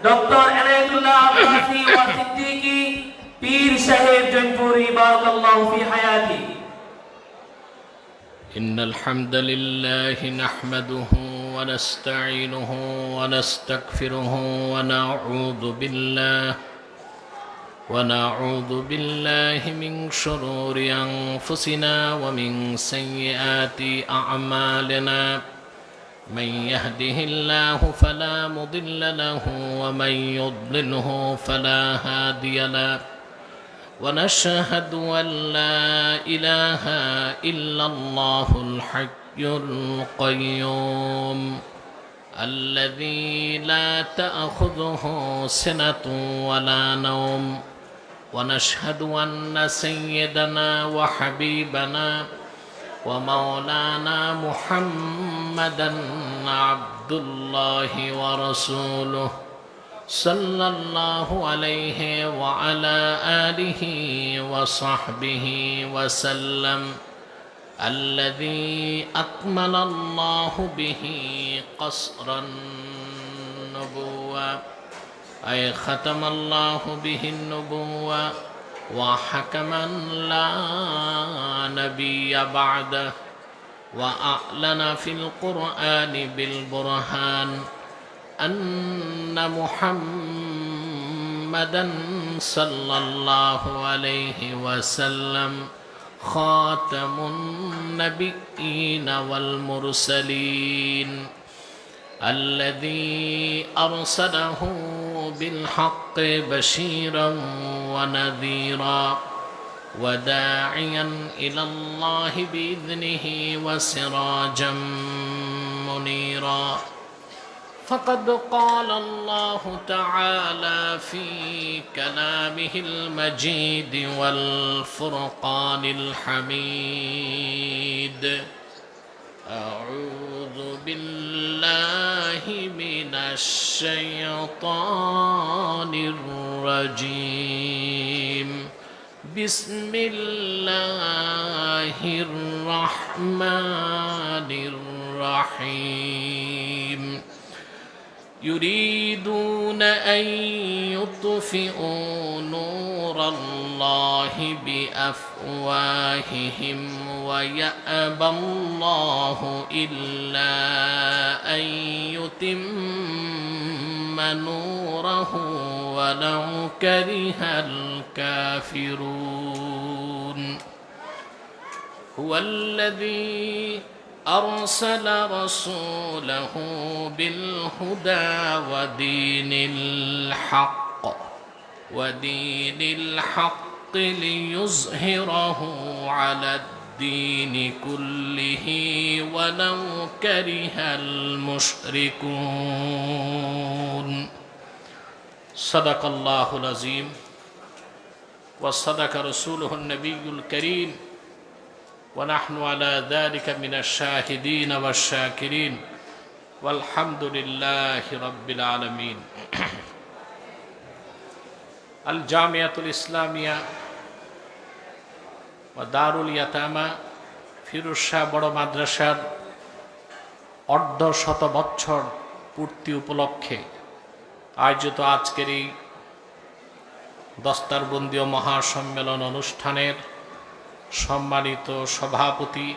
Doctor Enayetullah Abbasi ওয়া সিদ্দিকী পীর সাহেব জয়পুরি বারাকাল্লাহু ফি হায়াতি। إن الحمد لله نحمده ونستعينه ونستغفره ونعوذ بالله من شرور أنفسنا ومن سيئات أعمالنا من يهده الله فلا مضل له ومن يضلله فلا هادي له ونشهد أن لا إله إلا الله الحي القيوم الذي لا تأخذه سنة ولا نوم ونشهد أن سيدنا وحبيبنا ومولانا محمدا عبد الله ورسوله صلى الله عليه وعلى آله وصحبه وسلم الذي أكمل الله به قصر النبوة أي ختم الله به النبوة وحكما لا نبي بعده وأعلن في القرآن بالبرهان أن محمدا صلى الله عليه وسلم خاتم النبيين والمرسلين الذي أرسله بالحق بشيرا ونذيرا وداعيا إلى الله بإذنه وسراجا منيرا فقد قال الله تعالى في كلامه المجيد والفرقان الحميد أعوذ بالله من الشيطان الرجيم بسم الله الرحمن الرحيم يريدون أن يطفئوا نور الله بأفواههم ويأبى الله إلا أن يتم نوره ولو كره الكافرون هو الذي أرسل رسوله بالهدى ودين الحق ليظهره على الدين كله ولو كره المشركون صدق الله العظيم وصدق رسوله النبي الكريم ونحن على ذلك من الشاهدين والشاكرين والحمد لله رب العالمين الجامعة الإسلامية ودار اليتامى ফিরোজ শাহ বড় মাদ্রাসার অর্ধশত বছর পূর্তি উপলক্ষে আয়োজিত আজকের এই দস্তারবন্দি ও মহাসম্মেলন অনুষ্ঠানের সম্মানিত সভাপতি,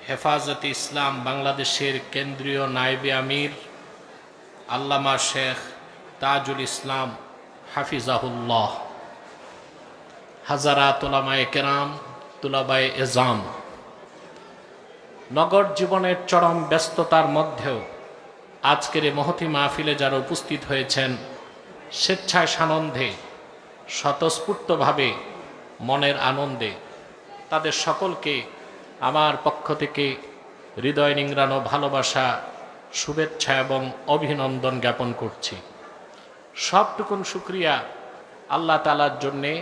হেফাজতে ইসলাম বাংলাদেশের কেন্দ্রীয় নায়েবে আমির আল্লামা শেখ তাজুল ইসলাম হাফিজাহুল্লাহ, হাজারাত উলামায়ে কেরাম, তুলাবায়ে এজাম, নগর জীবনের চরম ব্যস্ততার মধ্যেও আজকের এই মহতি মাহফিলে যারা উপস্থিত হয়েছেন, স্বেচ্ছায় সানন্দে স্বতঃস্ফূর্তভাবে মনের আনন্দে, তাদের সকলকে আমার পক্ষ থেকে হৃদয় নিংড়ানো ভালোবাসা, শুভেচ্ছা এবং অভিনন্দন জ্ঞাপন করছি। সবটুকুন শুকরিয়া আল্লাহ তাআলার জন্যে,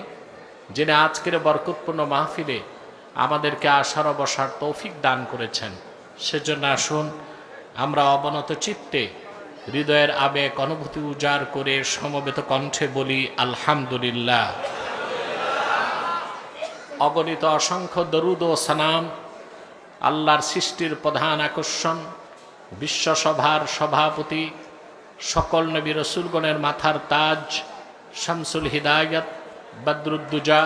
যিনি আজকের বরকতপূর্ণ মাহফিলে আমাদেরকে আসার বসার তৌফিক দান করেছেন। সেজন্য আসুন আমরা অবনত চিত্তে হৃদয়ের আবেগ অনুভূতি উজাড় করে সমবেত কণ্ঠে বলি আলহামদুলিল্লাহ। অগণিত অসংখ্য দরুদ ও সালাম আল্লাহর সৃষ্টির প্রধান আকর্ষণ, বিশ্বসভার সভাপতি সকল নবী রসুলগণের মাথার তাজ, শামসুল হিদায়াত, বদরুদ্দুজা,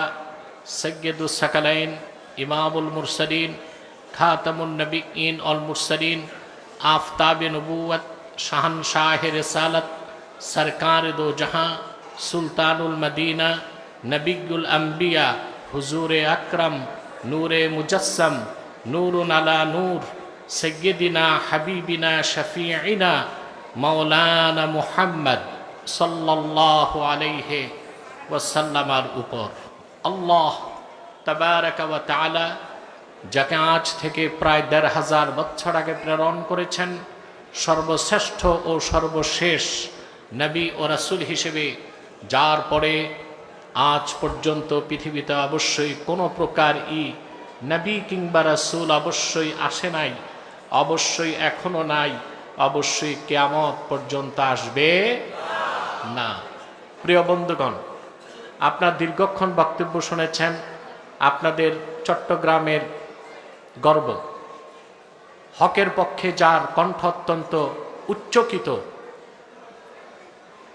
সৈয়দুস সাকালাইন, ইমামুল মুরসালিন, খাতামুন নবীন অল মুরসালিন, আফতাবে নবুয়ত, শাহনশাহে রিসালত, সরকার দো জাহাঁ, সুলতানুল মদিনা, নবিয়ুল আম্বিয়া, হুজুরে আকরম, নূরে মুজস্সম, নূরুন আলা নূর, সৈয়দিনা হাবিবিনা শফিঈনা মাওলানা মুহাম্মদ সাল্লাল্লাহু আলাইহি ওয়াসাল্লামার উপর আল্লাহ তাবারাকা ওয়া তাআলা যাকে আজ থেকে প্রায় ১৫০০ বছর আগে প্রেরণ করেছেন, সর্বশ্রেষ্ঠ ও সর্বশেষ নবী ও রাসূল হিসেবে, যার পরে আজ পর্যন্ত পৃথিবীতে অবশ্যই কোনো প্রকার নবী কিংবা রাসূল অবশ্যই আসে নাই, অবশ্যই এখনো নাই, অবশ্যই কিয়ামত পর্যন্ত আসবে না। প্রিয় বন্ধুগণ, আপনার দীর্ঘক্ষণ বক্তব্য শুনেছেন। আপনাদের চট্টগ্রামের গর্ব, হকের পক্ষে যার কণ্ঠ অত্যন্ত উচ্চকিত,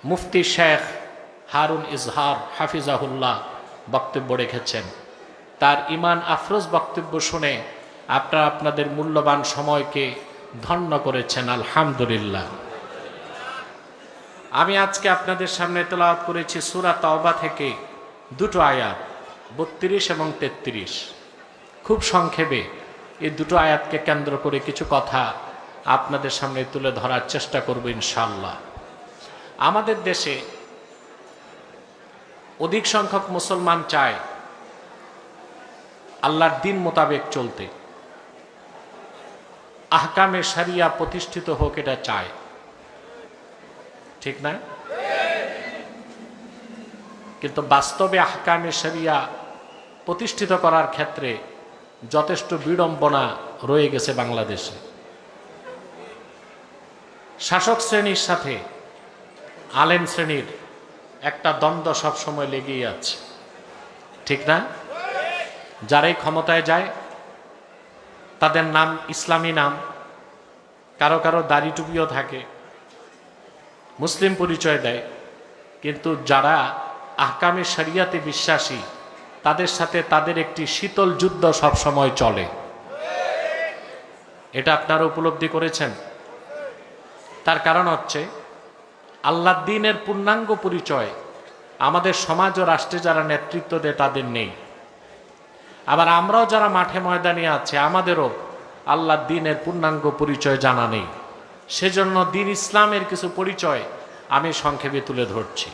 মুফতি শেখ হারুন ইজহার হাফিজাহুল্লাহ বক্তব্য রেখেছেন। তার ইমান আফরোজ বক্তব্য শুনে আপনারা আপনাদের মূল্যবান সময়কে ধন্য করেছেন, আলহামদুলিল্লাহ। আমি আজকে আপনাদের সামনে তেলাওয়াত করেছি সূরা তাওবা থেকে দুটো আয়াত, ৩২ এবং ৩৩। খুব সংক্ষেপে এই দুটো আয়াতকে কেন্দ্র করে কিছু কথা আপনাদের সামনে তুলে ধরার চেষ্টা করব ইনশাআল্লাহ। আমাদের দেশে অধিক সংখ্যক মুসলমান চায় আল্লাহর দিন মোতাবেক চলতে, আহকামে শরিয়া প্রতিষ্ঠিত হোক, এটা চায়, ঠিক না? কিন্তু বাস্তবে আহকামে শরিয়া প্রতিষ্ঠিত করার ক্ষেত্রে যথেষ্ট বিড়ম্বনা রয়ে গেছে বাংলাদেশে। শাসক শ্রেণীর সাথে আলেম শ্রেণীর একটা দ্বন্দ্ব সবসময় লেগেই আছে, ঠিক না? যারাই ক্ষমতায় যায় তাদের নাম ইসলামী নাম, কারো কারো দাড়ি টুপিও থাকে, মুসলিম পরিচয় দেয়, কিন্তু যারা আহকামে শরিয়াতে বিশ্বাসী তাদের সাথে তাদের একটি শীতল যুদ্ধ সবসময় চলে। এটা আপনারা উপলব্ধি করেছেন। তার কারণ হচ্ছে আল্লাহর দ্বীনের পূর্ণাঙ্গ পরিচয় আমাদের সমাজ ও রাষ্ট্রে যারা নেতৃত্ব দেয় তাদের নেই। আবার আমরাও যারা মাঠে ময়দানে আছে আমাদেরও আল্লাহর দ্বীনের পূর্ণাঙ্গ পরিচয় জানা নেই। সেজন্য দ্বীন ইসলামের কিছু পরিচয় আমি সংক্ষেপে তুলে ধরছি।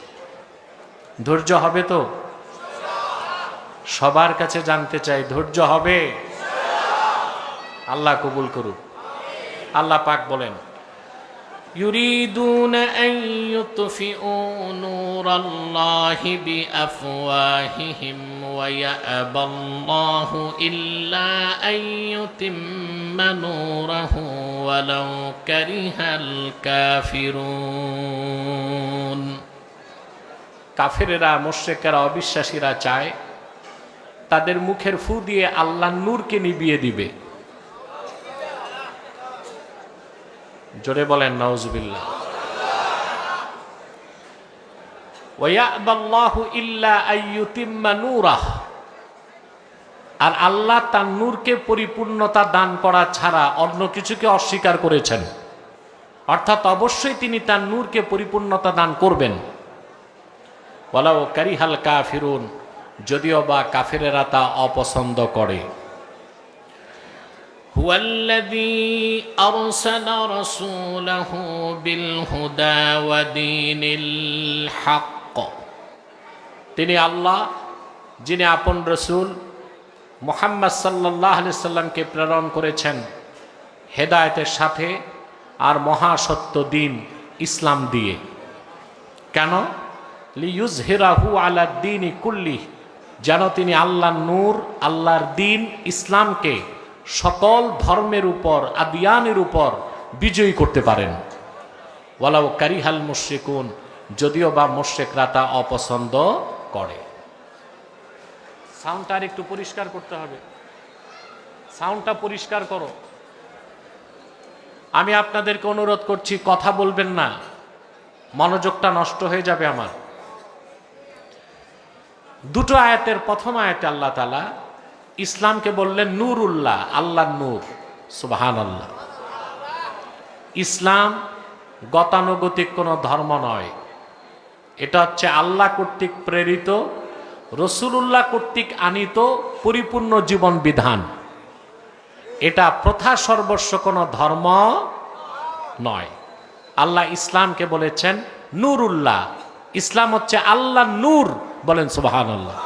ধৈর্য হবে তো? সবার কাছে জানতে চাই, ধৈর্য হবে? আল্লাহ কবুল করুক। আল্লাহ পাক বলেন, ইউরিদুনা আন ইউতফিউ নূরাল্লাহি বিআফওয়াহিহিম ওয়া ইয়াবাল্লাহু ইল্লা আন ইউতিম্মা নূরাহু ওয়ালাউ কারিহাল কাফিরুন। কাফেরেরা, মুশরিকেরা, অবিশ্বাসীরা চায় তাদের মুখের ফু দিয়ে আল্লাহর নূরকে নিভিয়ে দিবে। জোরে বলেন নাউজুবিল্লাহ। ওয়া ইয়াবাল্লাহু ইল্লা আইয়ুতিম্মা নূরাহ। আর আল্লাহ তার নূরকে পরিপূর্ণতা দান করা ছাড়া অন্য কিছুকে অস্বীকার করেছেন, অর্থাৎ অবশ্যই তিনি তার নূরকে পরিপূর্ণতা দান করবেন। ওয়ালাউ কারিহাল কাফিরুন, যদিও বা কাফেরেরা তা অপছন্দ করে। হুয়াল্লাযী আরসালা রাসূলাহু বিল হুদা ওয়া দীনিল হক। তিনি আল্লাহ, যিনি আপন রাসূল মুহাম্মদ সাল্লাল্লাহু আলাইহি সাল্লামকে প্রেরণ করেছেন হেদায়েতের সাথে আর মহাসত্য দিন ইসলাম দিয়ে। কেন? লিইয়ুযহিরাহু আলা দ্বীনি কুল্লি, যেন তিনি আল্লাহর নূর, আল্লাহর দ্বীন ইসলামকে সকল ধর্মের উপর, আদিয়ানের উপর বিজয়ী করতে পারেন। ওয়ালাউ কারিহাল মুশরিকুন, যদিও বা মুশরিকরা তা অপছন্দ করে। সাউন্ডটা আর একটু পরিষ্কার করতে হবে, সাউন্ডটা পরিষ্কার করো। আমি আপনাদেরকে অনুরোধ করছি, কথা বলবেন না, মনোযোগটা নষ্ট হয়ে যাবে আমার। দুটো আয়াতের প্রথম আয়াতে আল্লাহ তাআলা ইসলামকে বললেন নূরুল্লাহ, আল্লাহর নূর। সুবহানাল্লাহ। ইসলাম গতানুগতিক কোনো ধর্ম নয়, এটা হচ্ছে আল্লাহ কর্তৃক প্রেরিত, রসুলুল্লাহ কর্তৃক আনিত পরিপূর্ণ জীবন বিধান। এটা প্রথা সর্বস্ব কোনো ধর্ম নয়। আল্লাহ ইসলামকে বলেছেন নূরুল্লাহ, ইসলাম হচ্ছে আল্লাহ নূর। বলেন সুবহানাল্লাহ।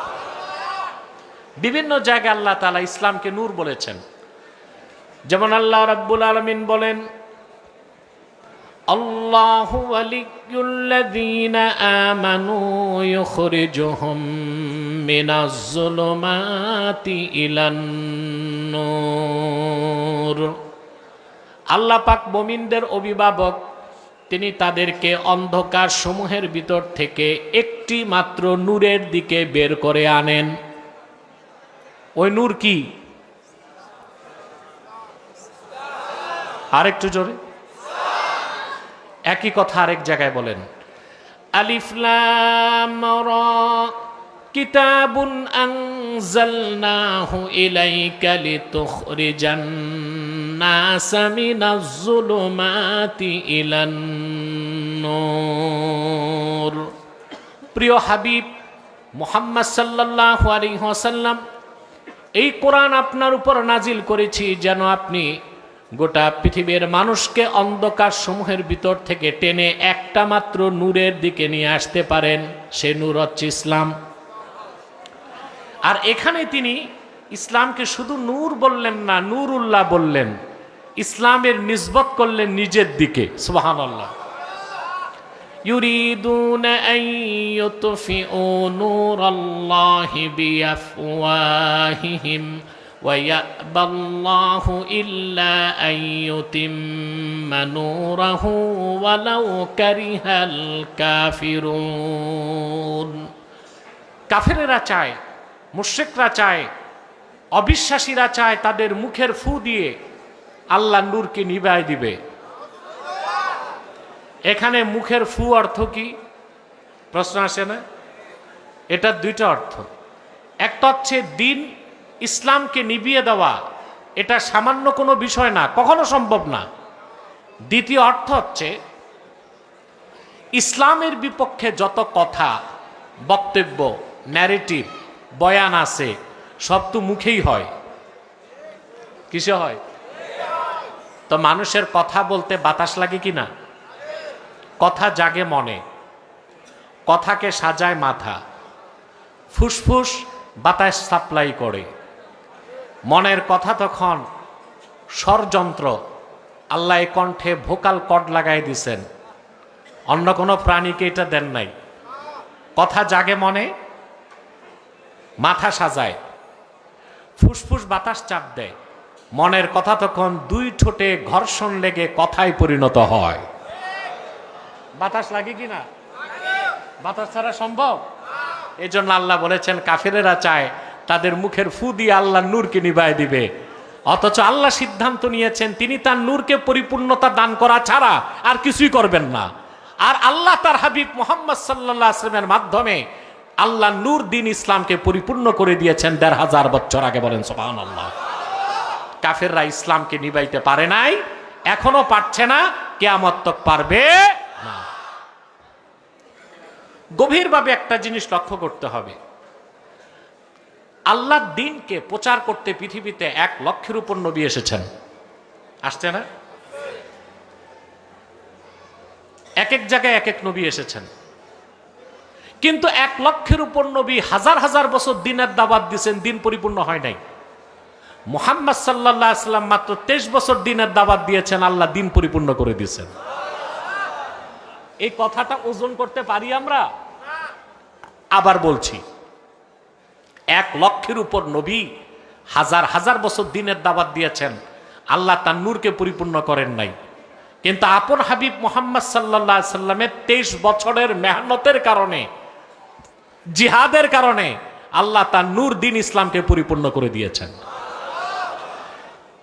বিভিন্ন জায়গায় আল্লাহ তাআলা ইসলামকে নূর বলেছেন। যেমন আল্লাহ রাব্বুল আলামিন বলেন, আল্লাহু ওয়ালিয়্যুল্লাযীনা আমানু ইউখরিজুহুম মিনাজ যুলুমাতি ইলান নূর। আল্লাহ পাক মুমিনদের অভিভাবক, তিনি তাদেরকে অন্ধকার সমূহের ভিতর থেকে একটি মাত্র নূরের দিকে বের করে আনেন। ওই নূর কি? আরেকটু জোরে। একই কথা আরেক জায়গায় বলেন, আলিফ লাম রা কিতাবুন আনজালনাহু ইলাইকা লিতুখরিজান নাসা মিনাজ যুলুমাতি ইলান নূর। প্রিয় হাবিব মুহাম্মদ সাল্লাল্লাহু আলাইহি ওয়াসাল্লাম, এই কোরআন আপনার উপর নাজিল করেছি যেন আপনি গোটা পৃথিবীর মানুষকে অন্ধকার সমূহের ভিতর থেকে টেনে একটা মাত্র নূরের দিকে নিয়ে আসতে পারেন। সে নূর হচ্ছে ইসলাম। আর এখানে তিনি ইসলামকে শুধু নূর বললেন না, নূরুল্লাহ বললেন, ইসলামের নিসবত করলেন নিজের দিকে। সুবহানাল্লাহ। ইউরিদুনা আন ইউতফিউ নূরাল্লাহি বিআফওয়াহিহিম ওয়া ইয়াবাল্লাহু ইল্লা আন ইউতিম্মা নূরাহু ওয়ালাউ কারিহাল কাফিরুন। কাফেরেরা চায়, মুশরিকরা চায়, অবিশ্বাসীরা চায় তাদের মুখের ফু দিয়ে আল্লাহ নূরকে নিভায় দিবে। এখানে মুখের ফু অর্থ কি? প্রশ্ন আসে না? এটা দুইটা অর্থ। একটা হচ্ছে দিন ইসলামকে নিভিয়ে দেওয়া, এটা সামান্য কোনো বিষয় না, কখনো সম্ভব না। দ্বিতীয় অর্থ হচ্ছে ইসলামের বিপক্ষে যত কথা, বক্তব্য, ন্যারেটিভ, বয়ান আছে সব তো মুখেই হয়। কিসে হয়? তো মানুষের কথা বলতে বাতাস লাগে কি না? কথা জাগে মনে, কথাকে সাজায় মাথা, ফুসফুস বাতাস সাপ্লাই করে। মনের কথা তখন ষড়যন্ত্র। আল্লাহ এই কণ্ঠে ভোকাল কর্ড লাগাই দিছেন, অন্য কোনো প্রাণীকে এটা দেন নাই। কথা জাগে মনে, মাথা সাজায়, ফুসফুস বাতাস চাপ দেয়। মনের কথা তখন দুই ঠোঁটে ঘর্ষণ লেগে কথায় পরিণত হয়। বাতাস লাগে কি না? বাতাস ছাড়া সম্ভব? এই জন্য আল্লাহ বলেছেন কাফেরেরা চায় তাদের মুখের ফু দিয়ে আল্লাহ নূরকে নিভায় দিবে, অথচ আল্লাহ সিদ্ধান্ত নিয়েছেন তিনি তার নূরকে পরিপূর্ণতা দান করা ছাড়া আর কিছুই করবেন না। আর আল্লাহ তার হাবিব মুহাম্মদ সাল্লাল্লাহু আলাইহি ওয়াসাল্লামের মাধ্যমে আল্লাহ নূর দিন ইসলামকে পরিপূর্ণ করে দিয়েছেন ১৫০০ বছর আগে। বলেন সুবহানাল্লাহ। কাফেররা ইসলামকে নিভাইতে পারে নাই, এখনো পারছে না, কিয়ামত তক পারবে না। গভীরভাবে একটা জিনিস লক্ষ্য করতে হবে, আল্লাহর দ্বীনকে প্রচার করতে পৃথিবীতে ১ লক্ষের উপর নবী এসেছেন। আসছে না? এক এক জায়গায় এক এক নবী এসেছেন, কিন্তু ১ লক্ষের উপর নবী হাজার হাজার বছর দ্বীনের দাওয়াত দিয়েছেন, দ্বীন পরিপূর্ণ হয় নাই। মুহাম্মদ সাল্লাল্লাহু আলাইহি ওয়াসাল্লাম মাত্র ২৩ বছর দ্বীনের দাওয়াত দিয়েছেন, আল্লাহ দ্বীন পরিপূর্ণ করে দিয়েছেন। এই কথাটা ওজন করতে পারি আমরা? আবার বলছি, ১ লক্ষের উপর নবী হাজার হাজার বছর দ্বীনের দাওয়াত দিয়েছেন, আল্লাহ তার নূরকে পরিপূর্ণ করেন নাই। কিন্তু আপন হাবিব মুহাম্মদ সাল্লাল্লাহু আলাইহি ওয়াসাল্লামের ২৩ বছরের মেহনতের কারণে, জিহাদের কারণে আল্লাহ তার নূর দ্বীন ইসলামকে পরিপূর্ণ করে দিয়েছেন।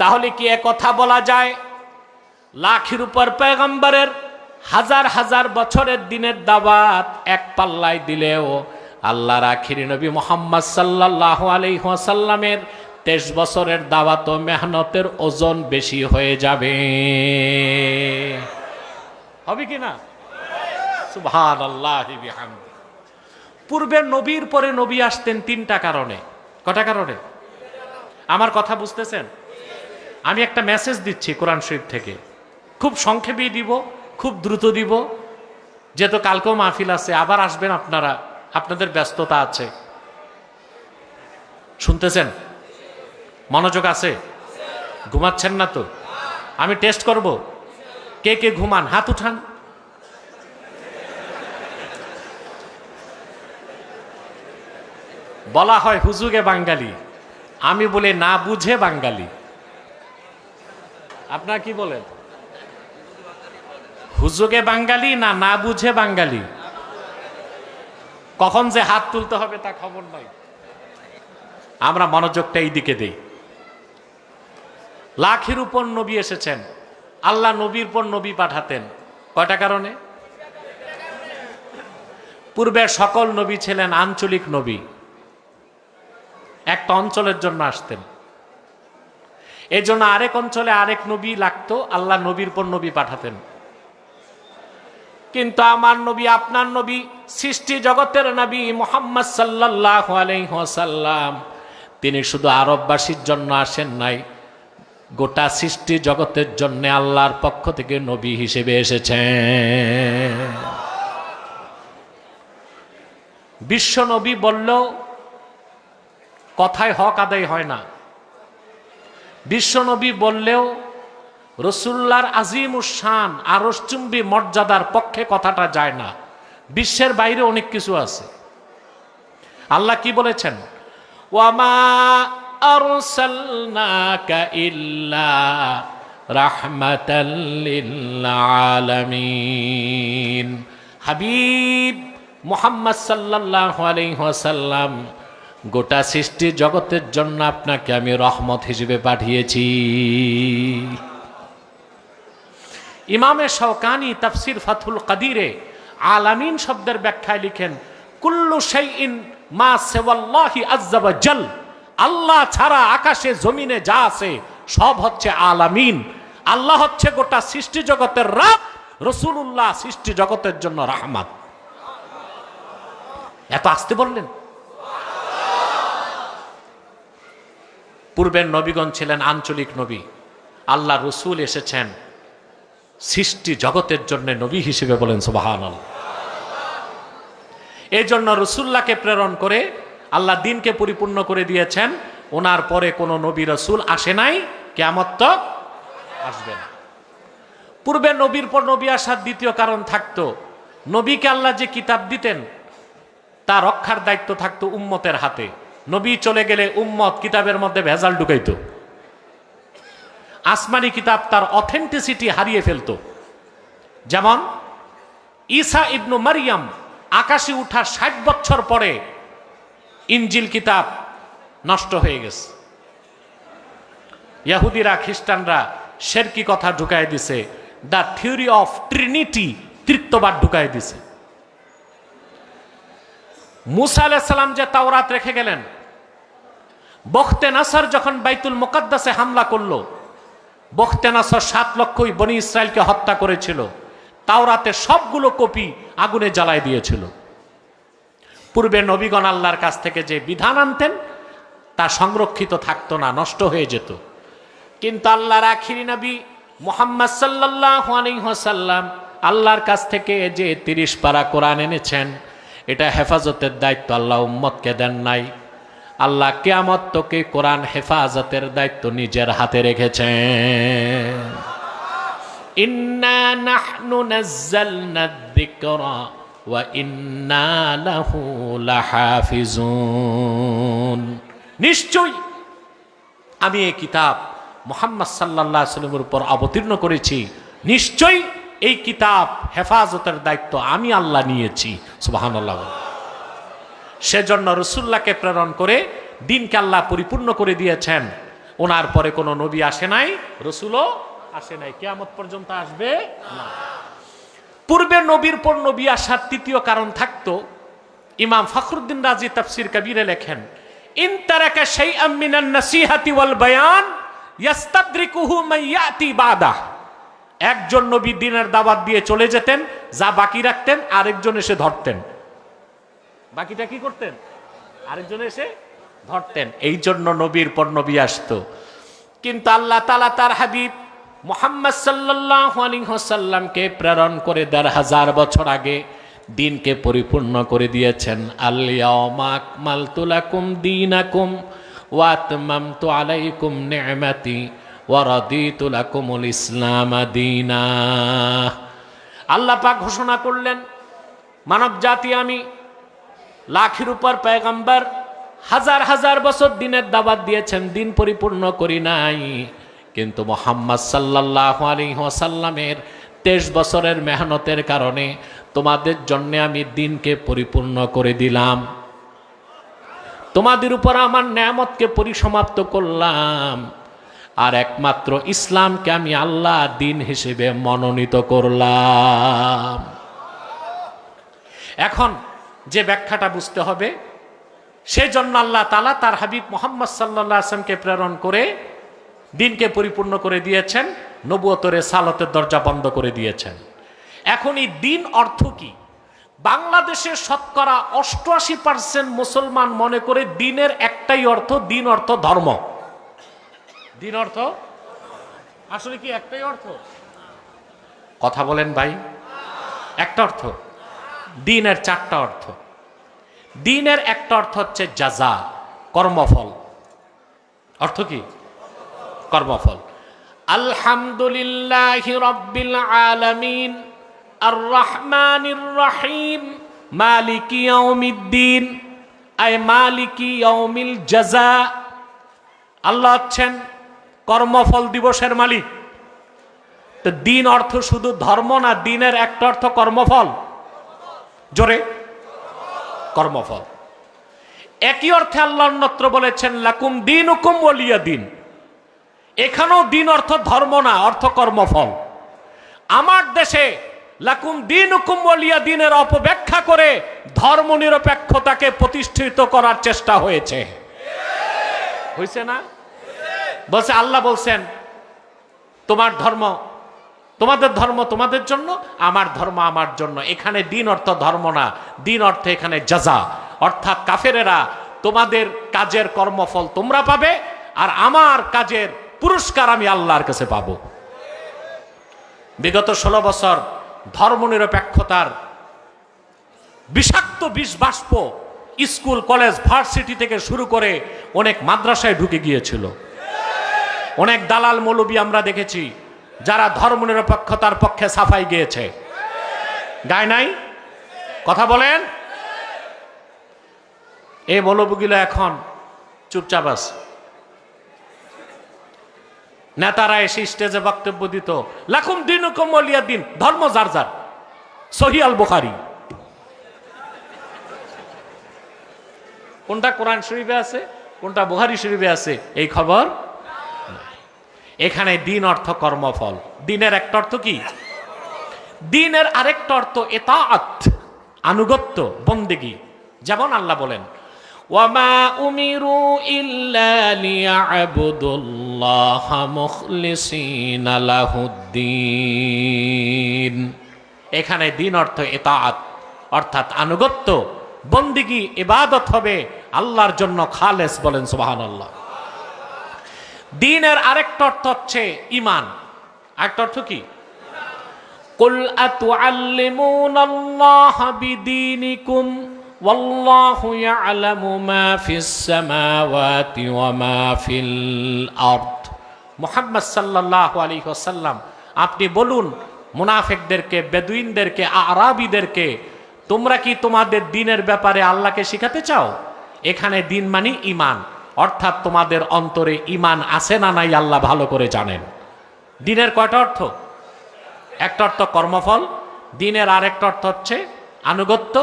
তাহলে কি কথা বলা যায় লাখের উপর পয়গম্বরের, হাজার হাজার বছরের দিনের দাওয়াত এক পাল্লায় দিলেও আল্লাহর আখিরি নবী মুহাম্মদ সাল্লাল্লাহু আলাইহি ওয়াসাল্লামের 23 বছরের দাওয়াত ও মেহনতের ওজন বেশি হয়ে যাবে। হবে কি না? সুবহানাল্লাহি বিহামদি। পূর্বের নবীর পরে নবী আসতেন তিনটা কারণে। কটা কারণে? আমার কথা বুঝতেছেন? আমি একটা মেসেজ দিচ্ছি কোরআন শরীফ থেকে, খুব সংক্ষেপে দিব, খুব দ্রুত দিব, যেহেতু কালকেও মাহফিল আছে, আবার আসবেন আপনারা, আপনাদের ব্যস্ততা আছে। শুনতেছেন? মনোযোগ আছে? ঘুমাচ্ছেন না তো? আমি টেস্ট করব, কে কে ঘুমান হাত উঠান। বলা হয় হুজুগে বাঙালি, আমি বলে না বুঝে বাঙালি। আপনারা কি বলেন? হুজুগে বাঙালি না না বুঝে বাঙালি? কখন যে হাত তুলতে হবে তা খবর নাই। আমরা মনোযোগটা এই দিকে দেই। লাখের উপর নবী এসেছেন, আল্লাহ নবীর পর নবী পাঠাতেন। কয়টা কারণে? পূর্বের সকল নবী ছিলেন আঞ্চলিক নবী, একটা অঞ্চলের জন্য আসতেন। এই জন্য আরেক অঞ্চলে আরেক নবী লাগতো, আল্লাহ নবীর পর নবী পাঠাতেন। কিন্তু আমার নবী, আপনার নবী, সৃষ্টি জগতের নবী মুহাম্মদ সাল্লাল্লাহু আলাইহি ওয়াসাল্লাম, তিনি শুধু আরববাসীর জন্য আসেন নাই, গোটা সৃষ্টি জগতের জন্য আল্লাহর পক্ষ থেকে নবী হিসেবে এসেছেন। বিশ্ব নবী বললেও কথায় হক আদায় হয় না। বিশ্ব নবী বললেও রসুল্লাহর আজিমুস শান আরশচুম্বী মর্যাদার পক্ষে কথাটা যায় না। বিশ্বের বাইরে অনেক কিছু আছে। আল্লাহ কি বলেছেন? ওয়ামা আরসালনাকা ইল্লা রাহমাতাল লিল আলামিন। হাবিব মুহাম্মদ সাল্লাল্লাহু আলাইহি ওয়াসাল্লাম, গোটা সৃষ্টি জগতের জন্য আপনাকে আমি রহমত হিসেবে পাঠিয়েছি। ইমামে শাওকানি তাফসির ফাথুল কাদিরে আলামিন শব্দের ব্যাখ্যায় লিখেন, কুল্লু শাইইন মা সিওয়াল্লাহি আযজা ওয়া জাল, আল্লাহ ছাড়া আকাশে জমিনে যা আছে সব হচ্ছে আলামিন। আল্লাহ হচ্ছে গোটা সৃষ্টি জগতের রব, রাসূলুল্লাহ সৃষ্টি জগতের জন্য রাহমাত। এত আসতে বললেন? পূর্বের নবীগণ ছিলেন আঞ্চলিক নবী, আল্লাহ রসুল এসেছেন সৃষ্টি জগতের জন্য নবী হিসেবে। বলেন সুবহানাল্লাহ। এই জন্য রসুল্লাহকে প্রেরণ করে আল্লাহ দিনকে পরিপূর্ণ করে দিয়েছেন। ওনার পরে কোনো নবী রসুল আসে নাই, কিয়ামত তো আসবে না। পূর্বে নবীর পর নবী আসার দ্বিতীয় কারণ থাকতো, নবীকে আল্লাহ যে কিতাব দিতেন তা রক্ষার দায়িত্ব থাকতো উম্মতের হাতে। নবী চলে গেলে উম্মত কিতাবের মধ্যে ভেজাল ঢুকাইতো, আসমানি কিতাব তার অথেন্টিসিটি হারিয়ে ফেলতো। যেমন ঈসা ইবনু মারিয়াম আকাশে উঠার 60 বছর পরে ইনজিল কিতাব নষ্ট হয়ে গেছে। ইহুদিরা খ্রিস্টানরা শেরকি কথা ঢুকাই দিছে, দ্য থিওরি অফ ট্রিনিটি, তৃত্ববাদ ঢুকাই দিছে। মুসা আলাইহিস সালাম যে তাওরাত রেখে গেলেন, বখতে নাসর যখন বাইতুল মুকাদ্দাসে হামলা করলো, বখতে নাসর 7 লক্ষই বনি ইসরায়েলকে হত্যা করেছিল। তাওরাতে সবগুলো কপি আগুনে জ্বালায় দিয়েছিল। পূর্বে নবীগণ আল্লাহর কাছ থেকে যে বিধান আনতেন তা সংরক্ষিত থাকতো না, নষ্ট হয়ে যেত। কিন্তু আল্লাহর আখিরি নবী মুহাম্মদ সাল্লাল্লাহু আলাইহি ওয়াসাল্লাম আল্লাহর কাছ থেকে যে 30 পারা কোরআন এনেছেন, এটা হেফাজতের দায়িত্ব আল্লাহ উম্মতকে দেন নাই। আল্লাহ কিয়ামত তোকে কোরআন হেফাজতের দায়িত্ব নিজের হাতে রেখেছেন। ইন্না নাহনু নাযালনা যিকরা ওয়া ইন্না লাহু লাহাফিজুন। নিশ্চয় আমি এই কিতাব মুহাম্মদ সাল্লাল্লাহু আলাইহি ওয়াসাল্লামের উপর অবতীর্ণ করেছি, নিশ্চয় এই কিতাব হেফাজতের দায়িত্ব আমি আল্লাহ নিয়েছি। সুবহানাল্লাহ। সেজন্য রাসূলুল্লাহকে প্রেরণ করে দিনকে আল্লাহ পরিপূর্ণ করে দিয়েছেন। ওনার পরে কোনো নবী আসে নাই, রাসূলও আসে নাই, কিয়ামত পর্যন্ত আসবে না। পূর্বে নবীর পর নবী আসার তৃতীয় কারণ থাকতো। ইমাম ফখরুদ্দিন রাজি তাফসির কবিরে লেখেন, ইন তারাকা শাইআম মিনান নাসিহাতি ওয়াল বায়ান ইয়াস্তাদরিকুহু মান ইয়াতি বাদা। একজন নবী দ্বীনের দাওয়াত দিয়ে চলে যেতেন, যা বাকি রাখতেন আরেকজন এসে ধরতেন। বাকিটা কি করতেন? আরেকজন এসে ধরতেন। এই জন্য নবীর পর নবী আসতো। কিন্তু আল্লাহ তাআলা তার হাবিব মুহাম্মদ সাল্লাল্লাহু আলাইহি ওয়াসাল্লামকে প্রেরণ করে ১৫০০ বছর আগে দিনকে পরিপূর্ণ করে দিয়েছেন। আল ইয়াউমা আকমালতু লাকুম দীনাকুম ওয়া আতমামতু আলাইকুম নি'মাতি ওয়া রাদিতু লাকুমুল ইসলাম দীনা। আল্লাহ পাক ঘোষণা করলেন, মানব জাতি আমি লাখের উপর পয়গম্বর হাজার হাজার বছর দিনের দাওয়াত দিয়েছেন, দিন পরিপূর্ণ করি নাই। কিন্তু মুহাম্মদ সাল্লাল্লাহু আলাইহি ওয়াসাল্লামের 23 বছরের মেহনতের কারণে তোমাদের জন্য আমি দিনকে পরিপূর্ণ করে দিলাম। তোমাদের উপর আমার নেয়ামতকে পরিসমাপ্ত করলাম, আর একমাত্র ইসলামকে আমি আল্লাহ দিন হিসেবে মনোনীত করলাম। এখন যে ব্যাখ্যাটা বুঝতে হবে, সেজন্য আল্লাহ তাআলা তার হাবিব মুহাম্মদ সাল্লাল্লাহু আলাইহি ওয়াসাল্লামকে প্রেরণ করে দিনকে পরিপূর্ণ করে দিয়েছেন, নবুয়তের রিসালাতের দরজা বন্ধ করে দিয়েছেন। এখন এই দিন অর্থ কি? বাংলাদেশের শতকরা 88% মুসলমান মনে করে দিনের একটাই অর্থ, দিন অর্থ ধর্ম। দিন অর্থ আসলে কি একটাই অর্থ? কথা বলেন ভাই, একটা অর্থ? দিনের 4টা অর্থ। দিনের একটা অর্থ হচ্ছে জাযা, কর্মফল। অর্থ কি? কর্মফল। আলহামদুলিল্লাহি রাব্বিল আলামিন আর রহমানির রহিম মালিকি ইয়াউমিদ্দিন, আয় মালিকি ইয়াউমিল জাযা। আল্লাহ হচ্ছেন কর্মফল দিবসের মালিক। তো দিন অর্থ শুধু ধর্ম না, দিনের একটা অর্থ কর্মফল। জোরে, কর্মফল। একই অর্থে আল্লাহ অন্যত্র বলেছেন লাকুম দীনুকুম ওয়ালিয়া দিন। এখানেও দিন অর্থ ধর্ম না, অর্থ কর্মফল। আমার দেশে লাকুম দীনুকুম ওয়ালিয়া দিনের অপব্যাখ্যা করে ধর্ম নিরপেক্ষতাকে প্রতিষ্ঠিত করার চেষ্টা হয়েছে। হয়েছে না? বলছে, আল্লাহ বলছেন তোমার ধর্ম তোমাদের ধর্ম তোমাদের জন্য, আমার ধর্ম আমার জন্য। এখানে দিন অর্থ ধর্ম না, দিন অর্থ এখানে জাযা। অর্থাৎ কাফেরেরা তোমাদের কাজের কর্মফল তোমরা পাবে, আর আমার কাজের পুরস্কার আমি আল্লাহর কাছে পাবো। বিগত 16 বছর ধর্মনিরপেক্ষতার বিষাক্ত বিষ বাষ্প স্কুল, কলেজ, ভার্সিটি থেকে শুরু করে অনেক মাদ্রাসায় ঢুকে গিয়েছিল। অনেক দালাল মৌলবী আমরা দেখেছি যারা ধর্মনিরপেক্ষতার পক্ষে সাফাই গিয়েছে। গায় নাই? কথা বলেন। এই মৌলবীগুলো এখন চুপচাপ আছে। নেতারা এসে স্টেজে বক্তব্য দিত, লাকুম দীনুকুম ওয়ালিয়া দিন, ধর্ম যার যার। সহিহ আল বুখারী। কোনটা কোরআন শরীফে আছে, কোনটা বুখারী শরীফে আছে, এই খবর। এখানে দিন অর্থ কর্মফল। দিনের একটা অর্থ কি? দিনের আরেকটা অর্থ ইতাআত, আনুগত্য, বন্দেগী। যেমন আল্লাহ বলেন, ওয়ামা উমিরু ইল্লা লিয়া'বুদুল্লাহা মুখলিসিনা লাহুদ্দিন। এখানে দিন অর্থ ইতাআত, অর্থাৎ আনুগত্য, বন্দেগী, ইবাদত হবে আল্লাহর জন্য খালেস। বলেন সুবহানাল্লাহ। দিনের আরেকটা অর্থ হচ্ছে ঈমান। আরেকটা অর্থ কি? কুল আতুআল্লিমুনাল্লাহা বিদীনিকুম ওয়াল্লাহু ইয়া'লামু মা ফিস সামাওয়াতি ওয়া মা ফিল আরদ। মুহাম্মদ সাল্লাল্লাহু আলাইহি ওয়াসাল্লাম, আপনি বলুন মুনাফিকদেরকে, বেদুইনদেরকে, আরাবীদেরকে, তোমরা কি তোমাদের দিনের ব্যাপারে আল্লাহকে শিখাতে চাও? এখানে দিন মানে ঈমান, অর্থাৎ তোমাদের অন্তরে ঈমান আছে না নাই আল্লাহ ভালো করে জানেন। দিনের কয়টা অর্থ? একটা অর্থ কর্মফল, দিনের আরেকটা অর্থ হচ্ছে আনুগত্য,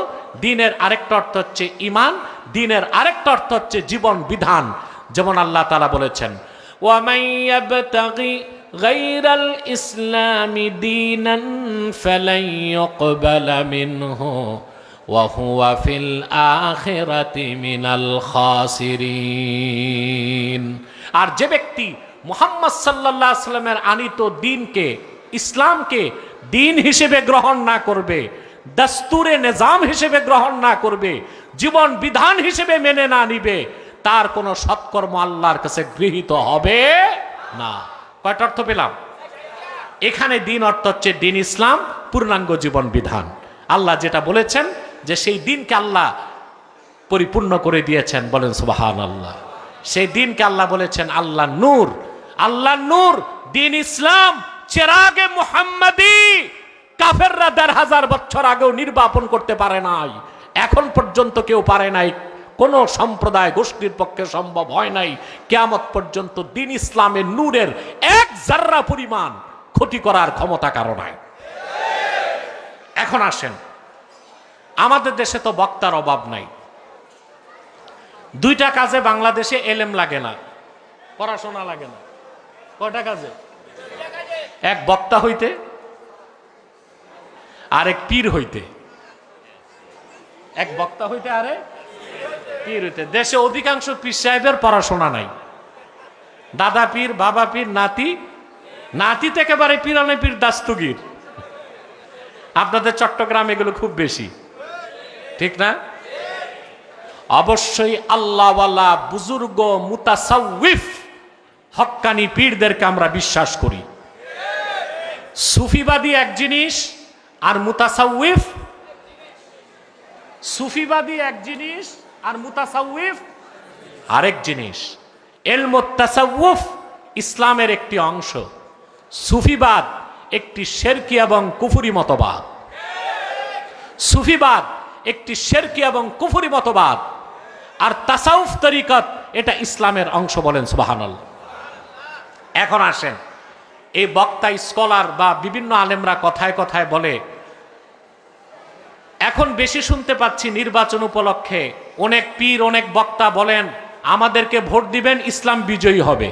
দিনের আরেকটা অর্থ হচ্ছে ঈমান, দিনের আরেকটা অর্থ হচ্ছে জীবন বিধান। যেমন আল্লাহ তাআলা বলেছেন, ওয়া মান ইয়াবতাগি গায়রাল ইসলামি দীনান ফালান ইউকবালা মিনহু ওয়া হুয়া ফিল আখিরাতি মিনাল খাসিরিন। আর যে ব্যক্তি মুহাম্মদ সাল্লাল্লাহু আলাইহি সাল্লামের আনিত দ্বীনকে, ইসলামকে দ্বীন হিসেবে গ্রহণ না করবে, দস্তুরে নিজাম হিসেবে গ্রহণ না করবে, জীবন বিধান হিসেবে মেনে না নিবে, তার কোনো সৎকর্ম আল্লাহর কাছে গৃহীত হবে না। কয়টা অর্থ পেলাম? এখানে দ্বীন অর্থ হচ্ছে দ্বীন ইসলাম, পূর্ণাঙ্গ জীবন বিধান। আল্লাহ যেটা বলেছেন যে সেই দ্বীনকে আল্লাহ পরিপূর্ণ করে দিয়েছেন, বলেন সুবহানাল্লাহ। সেই দ্বীনকে আল্লাহ বলেছেন আল্লাহ নূর, আল্লাহ নূর, দ্বীন ইসলাম চেরাগে মুহাম্মাদি কাফেররা ১৫০০ বছর আগেও নির্বাপন করতে পারে নাই, এখন পর্যন্ত কেউ পারে নাই, কোন সম্প্রদায় গোষ্ঠীর পক্ষে সম্ভব হয় নাই। কিয়ামত পর্যন্ত দ্বীন ইসলামের নূরের এক জাররা পরিমাণ ক্ষতি করার ক্ষমতা কারো নাই। এখন আসেন, আমাদের দেশে তো বক্তার অভাব নাই। দুইটা কাজে বাংলাদেশে এলেম লাগে না, পড়াশোনা লাগে না। কয়টা কাজে? এক বক্তা হইতে, আরেক পীর হইতে। এক বক্তা হইতে আরে পীর হইতে। দেশে অধিকাংশ পীর সাহেবের পড়াশোনা নাই। দাদা পীর, বাবা পীর, নাতি, নাতিতে একেবারে পীরানে পীর দাস্তগীর। আপনাদের চট্টগ্রাম এগুলো খুব বেশি, ঠিক না? অবশ্যই আল্লাহওয়ালা বুজুর্গ মুতাসাউফ হক্কানি পীরদেরকে আমরা বিশ্বাস করি। সুফিবাদী এক জিনিস আর মুতাসাউফ, সুফিবাদী এক জিনিস আর মুতাসাউফ আরেক জিনিস। ইলমুত তাসাউফ ইসলামের একটি অংশ, সুফিবাদ একটি শিরকি এবং কুফরি মতবাদ। সুফিবাদ একটি শিরকি এবং কুফরি মতবাদ, আর তাসাউফ তরিকত এটা ইসলামের অংশ, বলেন সুবহানাল্লাহ। এখন আসেন, এই বক্তা স্কলার বা বিভিন্ন আলেমরা কথায় কথায় বলে, এখন বেশি শুনতে পাচ্ছি নির্বাচন উপলক্ষে অনেক পীর, অনেক বক্তা বলেন আমাদেরকে ভোট দিবেন, ইসলাম বিজয়ী হবে।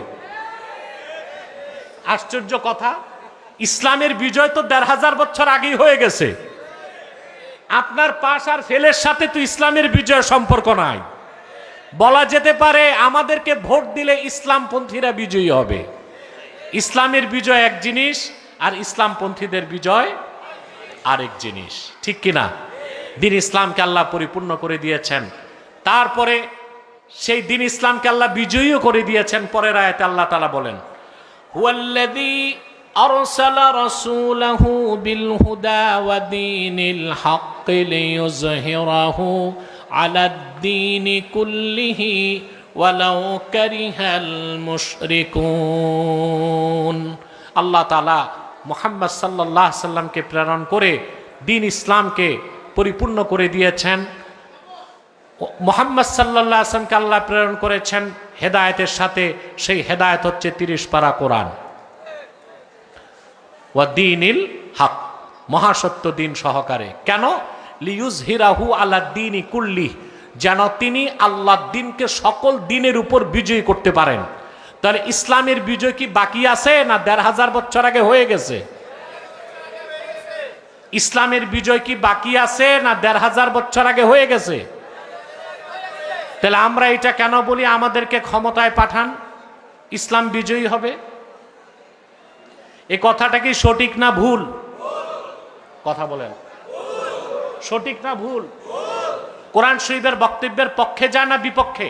আশ্চর্য কথা, ইসলামের বিজয় তো ১৫০০ বছর আগেই হয়ে গেছে। আপনার পাশ আর ফেলের সাথে তো ইসলামের বিজয় সম্পর্ক নাই। বলা যেতে পারে আমাদেরকে ভোট দিলে ইসলামপন্থীরা বিজয়ী হবে। ইসলামের বিজয় এক জিনিস আর ইসলামপন্থীদের বিজয় আরেক জিনিস, ঠিক কিনা? দ্বীন ইসলামকে আল্লাহ পরিপূর্ণ করে দিয়েছেন, তারপরে সেই দ্বীন ইসলামকে আল্লাহ বিজয়ীও করে দিয়েছেন। পরের আয়াতে আল্লাহ তাআলা বলেন, হুয়াল্লাযী আরসালা রাসূলাহু বিল হুদা ওয়া দীনিল হাক্কি লিইয়ুযহিরাহু আলাদ-দীনি কুল্লিহি ওয়ালাউ কারিহাল মুশরিকুন। আল্লাহ তাআলা মুহাম্মদ সাল্লাল্লাহু আলাইহি সাল্লামকে প্রেরণ করে দ্বীন ইসলামকে পরিপূর্ণ করে দিয়েছেন। মুহাম্মদ সাল্লাল্লাহু আলাইহি সাল্লামকে আল্লাহ প্রেরণ করেছেন হেদায়েতের সাথে, সেই হেদায়েত হচ্ছে ৩০ পারা কোরআন। ওয়া দীনিল হক, মহাসত্য দিন সহকারে। কেন? লিইয়ুযহিরাহু আলাদ-দীনি কুল্লিহি, যেন তিনি আল্লাহর দ্বীনকে সকল দ্বীনের উপর বিজয়ী করতে পারেন। তাহলে ইসলামের বিজয় কি বাকি আছে না ১৫০০ বছর আগে হয়ে গেছে? ইসলামের বিজয় কি বাকি আছে না ১৫০০ বছর আগে হয়ে গেছে? তাহলে আমরা এটা কেন বলি আমাদেরকে ক্ষমতায় পাঠান, ইসলাম বিজয়ী হবে? এই কথাটা কি সঠিক না ভুল? কথা বলেন, সঠিক না ভুল? কোরআন শরীফের বক্তব্যের পক্ষে যায় না বিপক্ষে?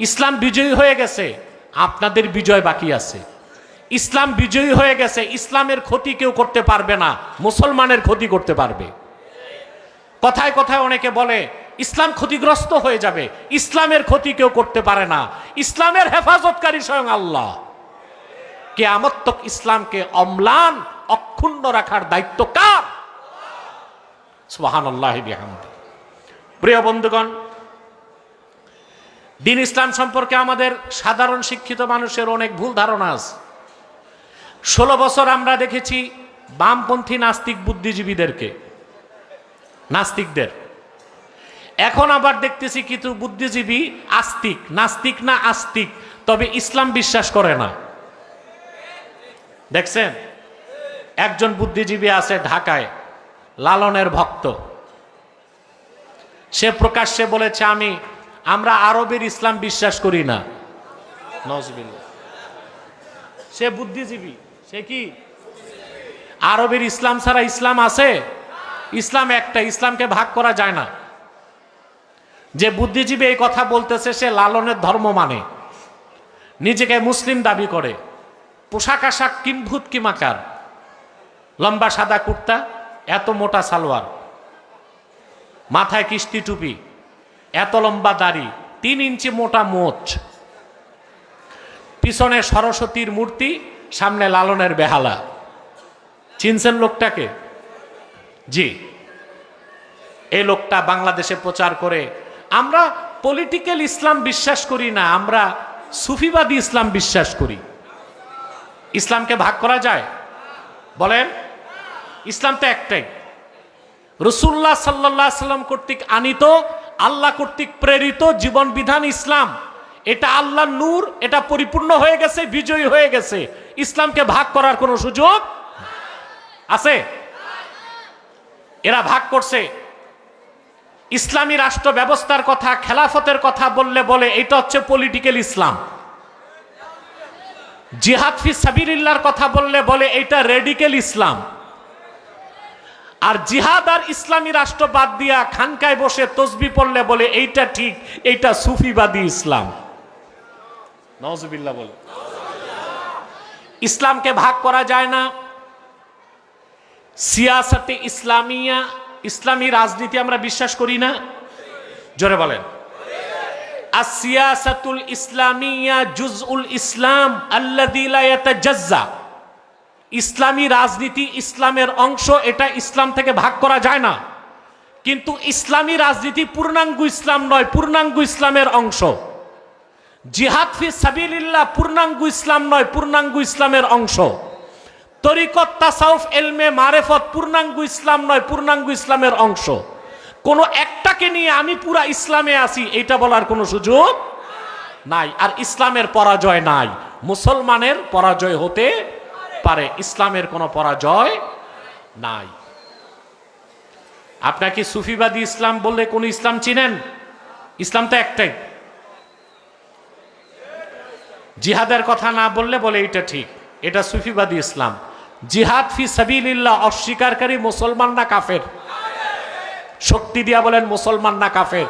ইসলাম বিজয়ী হয়ে গেছে, আপনাদের বিজয় বাকি আছে। ইসলাম বিজয়ী হয়ে গেছে, ইসলামের ক্ষতি কেউ করতে পারবে না, মুসলমানের ক্ষতি করতে পারবে। কথায় কথায় অনেকে বলে ইসলাম ক্ষতিগ্রস্ত হয়ে যাবে, ইসলামের ক্ষতি কেউ করতে পারে না, ইসলামের হেফাজতকারী স্বয়ং আল্লাহ। কিয়ামত তক ইসলামকে অম্লান অক্ষুণ্ণ রাখার দায়িত্ব কার? সুবহানাল্লাহি বিহামদিহি। প্রিয় বন্ধুগণ, দ্বীন ইসলাম সম্পর্কে আমাদের সাধারণ শিক্ষিত মানুষের অনেক ভুল ধারণা আছে। 16 বছর আমরা দেখেছি বামপন্থী নাস্তিক বুদ্ধিজীবীদেরকে, নাস্তিকদের। এখন আবার দেখতেছি কিছু বুদ্ধিজীবী আস্তিক, নাস্তিক না আস্তিক, তবে ইসলাম বিশ্বাস করে না। দেখছেন, একজন বুদ্ধিজীবী আছে ঢাকায়, লালনের ভক্ত। সে প্রকাশ্যে বলেছে আমরা আরবের ইসলাম বিশ্বাস করি না। নওজুবিল্লাহ। সে বুদ্ধিজীবী, সে কি আরবের ইসলাম ছাড়া ইসলাম আছে? ইসলাম একটা, ইসলামকে ভাগ করা যায় না। যে বুদ্ধিজীবী এই কথা বলতেছে সে লালনের ধর্ম মানে, নিজেকে মুসলিম দাবি করে, পোশাক আশাক কিম্ভূত কিমাকার, লম্বা সাদা কুর্তা, এত মোটা সালোয়ার, মাথায় কিস্তি টুপি, এত লম্বা দাড়ি, 3 ইঞ্চি মোটা মোচ, পিছনে সরস্বতীর মূর্তি, সামনে লালনের বেহালা। চিনছেন লোকটাকে? জি, এই লোকটা বাংলাদেশে প্রচার করে আমরা পলিটিক্যাল ইসলাম বিশ্বাস করি না, আমরা সুফিবাদী ইসলাম বিশ্বাস করি। ইসলামকে ভাগ করা যায়? বলেন। ইসলাম তো একটাই, রাসূলুল্লাহ সাল্লাল্লাহু আলাইহি সাল্লাম কর্তৃক আনিত, আল্লাহ কর্তৃক প্রেরিত জীবন বিধান ইসলাম। এটা আল্লাহর নূর, এটা পরিপূর্ণ হয়ে গেছে, বিজয়ী হয়ে গেছে। ইসলামকে ভাগ করার কোনো সুযোগ আছে? এরা ভাগ করছে। ইসলামী রাষ্ট্র ব্যবস্থার কথা, খেলাফতের কথা বলে এটা হচ্ছে পলিটিক্যাল ইসলাম। জিহাদ ফি সাবিলিল্লাহর কথা বলে এটা রেডিক্যাল ইসলাম। আর জিহাদ আর ইসলামী রাষ্ট্র বাদ দিয়া খানকায় বসে তসবিহ পড়লে বলে এইটা ঠিক, এইটা সুফিবাদী ইসলাম। নাউজুবিল্লাহ বলে। ইসলামকে ভাগ করা যায় না। সিয়াসতে ইসলামিয়া, ইসলামী রাজনীতি আমরা বিশ্বাস করি না। জোরে বলেন। আসিয়াসাতুল ইসলামিয়া জুজউল ইসলাম আল্লাযী লা ইয়াতাজাজ্জা। ইসলামী রাজনীতি ইসলামের অংশ, এটা ইসলাম থেকে ভাগ করা যায় না। কিন্তু ইসলামী রাজনীতি পূর্ণাঙ্গ ইসলাম নয়, পূর্ণাঙ্গ ইসলামের অংশ। জিহাদ ফি সাবিলিল্লাহ পূর্ণাঙ্গ ইসলাম নয়, পূর্ণাঙ্গ ইসলামের অংশ। তরিকত, তাসাউফ, ইলমে মারেফত পূর্ণাঙ্গ ইসলাম নয়, পূর্ণাঙ্গ ইসলামের অংশ। কোন একটাকে নিয়ে আমি পুরা ইসলামে আছি এটা বলার কোনো সুযোগ নাই। আর ইসলামের পরাজয় নাই, মুসলমানের পরাজয় হতে পারে, ইসলামের কোনো পরাজয় নাই। আপনাকে সুফিবাদী ইসলাম বললে কোন ইসলাম চিনেন? ইসলাম তো একটাই। জিহাদের কথা না বললে বলে এটা ঠিক, এটা সুফিবাদী ইসলাম। জিহাদ ফি সাবিলিল্লাহ অস্বীকারী মুসলমান না কাফের? শক্তি দিয়া বলেন মুসলমান না কাফের?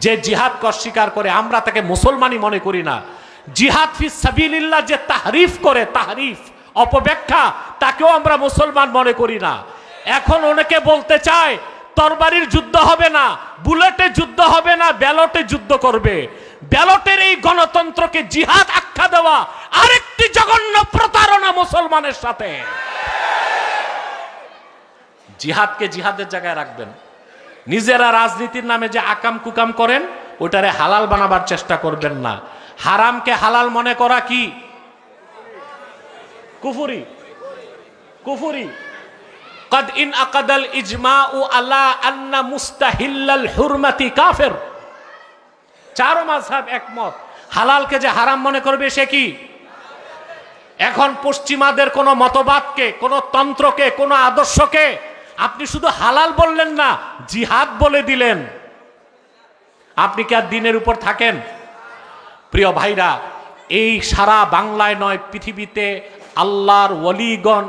যে জিহাদকে অস্বীকার করে আমরা তাকে মুসলমানই মনে করি না। জিহাদ ফি সাবিলিল্লাহ যে তাহরিফ করে, তাহরিফ অপব্যাখ্যা, তাকেও আমরা মুসলমান মনে করি না। এখন অনেকে বলতে চায় তরবারির যুদ্ধ হবে না, বুলেটে যুদ্ধ হবে না, ব্যালটে যুদ্ধ করবে। ব্যালটের এই গণতন্ত্রকে জিহাদ আখ্যা দেওয়া আরেকটি জঘন্য প্রতারণা মুসলমানের সাথে। জিহাদকে জিহাদের জায়গায় রাখবেন। নিজেরা রাজনীতির নামে যে আকাম কুকাম করেন ওটারে হালাল বানাবার চেষ্টা করবেন না। হারামকে হালাল মনে করা কি কুফরি? কুফরি। قد ان عقد الاجماع على ان مستحل الحرمه কাফের। চারো মাযহাব একমত, হালালকে যে হারাম মনে করবে সে কি? এখন পশ্চিমাদের কোন মতবাদকে, কোন তন্ত্রকে, কোন আদর্শকে আপনি শুধু হালাল বললেন না, জিহাদ বলে দিলেন, আপনি কি আর দিনের উপর থাকেন? প্রিয় ভাইরা, এই সারা বাংলায় নয় পৃথিবীতে আল্লাহর ওয়ালিগণ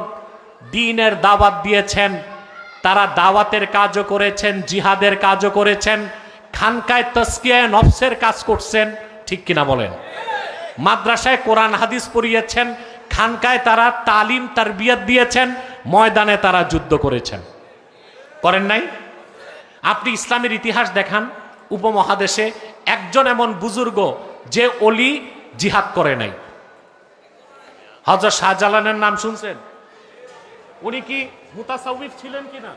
দ্বীনের দাওয়াত দিয়েছেন। তারা দাওয়াতের কাজও করেছেন, জিহাদের কাজও করেছেন, খানকায় তাজকিয়ায়ে নফসের কাজ করছেন, ঠিক কিনা বলেন? মাদ্রাসায় কোরআন হাদিস পড়িয়েছেন, খানকায় তারা তালিম তারবিয়াত দিয়েছেন, ময়দানে তারা যুদ্ধ করেছেন। করেন নাই? আপনি ইসলামের ইতিহাস দেখান, উপমহাদেশে একজন এমন বুজুর্গ যে ওলি জিহাদ করে নাই। হযরত শাহজালালের নাম শুনছেন? উনি কি মুতাসাউফ ছিলেন কিনা?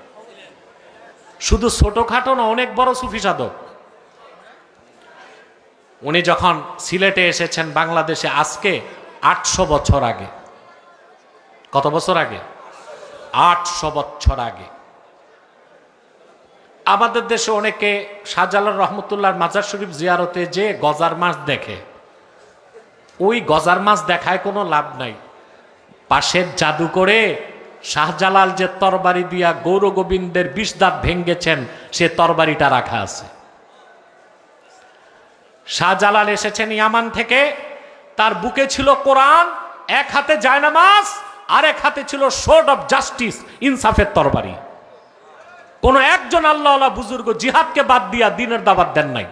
শুধু ছোটখাটো না, অনেক বড় সুফি সাধক। উনি যখন সিলেটে এসেছেন বাংলাদেশে আজকে 800 বছর আগে। কত বছর আগে? 800 বছর আগে। আমাদের দেশে অনেকে শাহজালাল রহমতুল্লাহর মাজার শরীফ জিয়ারতে যে গজার মাছ দেখে, ওই গজার মাছ দেখায় কোনো লাভ নাই। পাশের জাদু করে শাহজালাল যে তরবারি দিয়া গৌর গোবিন্দের ২০ দাঁত ভেঙ্গেছেন সে তরবারিটা রাখা আছে। শাহজালাল এসেছেন ইয়ামান থেকে, তার বুকে ছিল কোরআন, এক হাতে জায়নামাজ আর এক হাতে ছিল সোর্ড অফ জাস্টিস, ইনসাফের তরবারি। কোন একজন আল্লাহওয়ালা বুজুর্গ জিহাদকে বাদ দিয়া দ্বীনের দাওয়াত দেন নাই।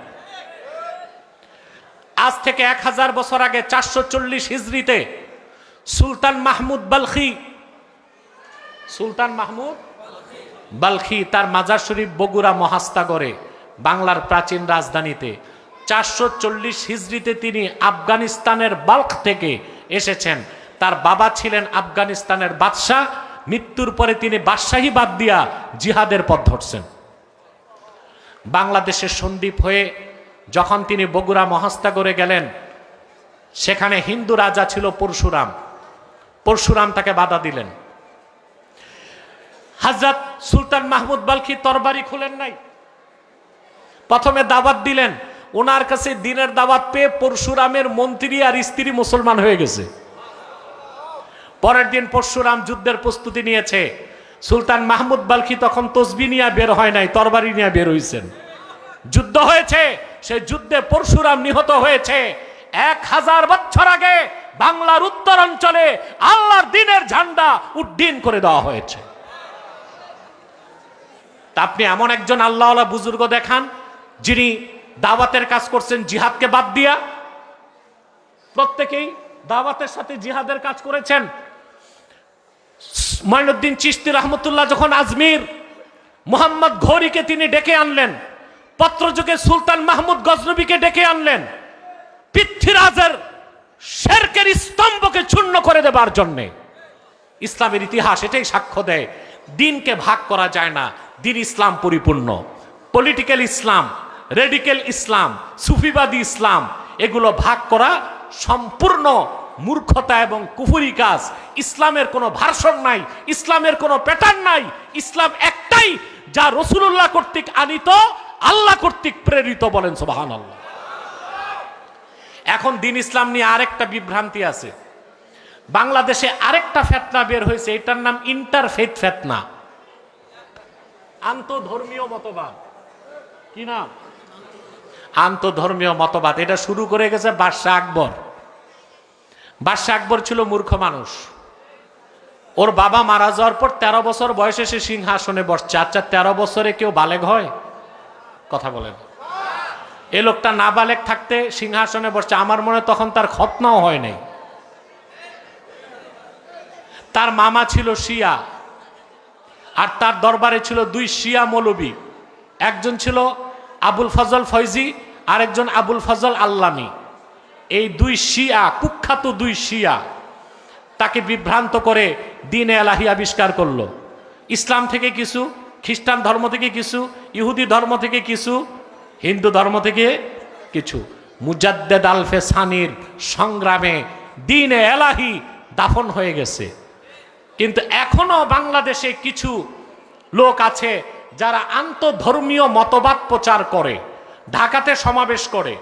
আজ থেকে 1000 বছর আগে 440 হিজরিতে সুলতান মাহমুদ বালখি তার মাজার শরীফ বগুড়া মহাস্তাগরে, বাংলার প্রাচীন রাজধানীতে 440 হিজরিতে তিনি আফগানিস্তানের বাল্খ থেকে এসেছেন। তার বাবা ছিলেন আফগানিস্তানের বাদশাহ, মৃত্যুর পরে তিনি বাদশাহী বাদ দিয়া জিহাদের পথ ধরছেন। বাংলাদেশের সন্দ্বীপ হয়ে যখন তিনি বগুড়া মহাস্তাগরে গেলেন, সেখানে হিন্দু রাজা ছিল পরশুরাম তাকে বাধা দিলেন। হযরত সুলতান মাহমুদ বালখি তরবারি খুলেন নাই, প্রথমে দাওয়াত দিলেন। ওনার কাছে দিনের দাওয়াত পেয়ে পরশুরামের মন্ত্রী আর স্ত্রী মুসলমান হয়ে গেছে। পরের দিন পরশুরাম যুদ্ধের প্রস্তুতি নিয়েছে। সুলতান মাহমুদ বালখি তখন তসবি নিয়ে বের হয় নাই, তরবারি নিয়ে বের হয়েছেন। যুদ্ধ হয়েছে, সেই যুদ্ধে পরশুরাম নিহত হয়েছে। 1000 বছর আগে বাংলার উত্তর অঞ্চলে আল্লাহর দ্বীনের ঝান্ডা উড্ডীন করে দেওয়া হয়েছে। তা আপনি এমন একজন আল্লাহওয়ালা বুজুর্গ দেখান যিনি দাওয়াতের কাজ করছেন জিহাদকে বাদ দিয়া। প্রত্যেকেই দাওয়াতের সাথে জিহাদের কাজ করেছেন। মঈনুদ্দিন চিশতি রহমতুল্লাহ যখন আজমির মুহাম্মদ ঘোরীকে তিনি ডেকে আনলেন, পত্রযুগে সুলতান মাহমুদ গজনবীকে ডেকে আনলেন, পৃথ্বীরাজের শিরকের স্তম্ভকে চূর্ণ করে দেবার জন্যে। ইসলামের ইতিহাস এটাই সাক্ষ্য দেয়, দিনকে ভাগ করা যায় না। দিন ইসলাম পরিপূর্ণ। পলিটিক্যাল ইসলাম, রেডিক্যাল ইসলাম, সুফিবাদী ইসলাম, এগুলো ভাগ করা সম্পূর্ণ মূর্খতা এবং কুফরি কাজ। ইসলামের কোনো ভার্সন নাই, ইসলামের কোনো প্যাটার্ন নাই। ইসলাম একটাই, যা রাসূলুল্লাহ কর্তৃক আনিত, আল্লাহ কর্তৃক প্রেরিত। বলেন সুবহানাল্লাহ। এখন দিন ইসলাম নিয়ে আরেকটা বিভ্রান্তি আছে। বাংলাদেশে আরেকটা ফেতনা বের হয়েছে, এটার নাম ইন্টারফেথ ফেতনা, আন্তধর্মীয় মতবাদ। কি নাম? আন্তধর্মীয় মতবাদ। এটা শুরু করে গেছে বাদশাহ আকবর। বাদশাহ আকবর ছিল মূর্খ মানুষ। ওর বাবা মারা যাওয়ার পর 13 বছর বয়সে সে সিংহাসনে বসছে। আচ্ছা, 13 বছরে কেউ বালেগ হয়? কথা বলেন। এই লোকটা না বালেগ থাকতে সিংহাসনে বসছে। আমার মনে তখন তার খতনাও হয় নাই। তার মামা ছিল শিয়া, আর তার দরবারে ছিল 2 শিয়া মৌলবী। একজন ছিল আবুল ফজল ফয়জি, আরেকজন আবুল ফজল আল্লামী। এই 2 শিয়া, কুখ্যাত 2 শিয়া, তাকে বিভ্রান্ত করে দ্বীনে এলাহি আবিষ্কার করলো। ইসলাম থেকে কিছু, খ্রিস্টান ধর্ম থেকে কিছু, ইহুদি ধর্ম থেকে কিছু, হিন্দু ধর্ম থেকে কিছু। মুজাদ্দেদ আলফে সানির সংগ্রামে দ্বীনে এলাহি দাফন হয়ে গেছে। কিন্তু এখনো বাংলাদেশে কিছু লোক আছে যারা আন্তধর্মীয় মতবাদ প্রচার করে, ঢাকাতে সমাবেশ করে,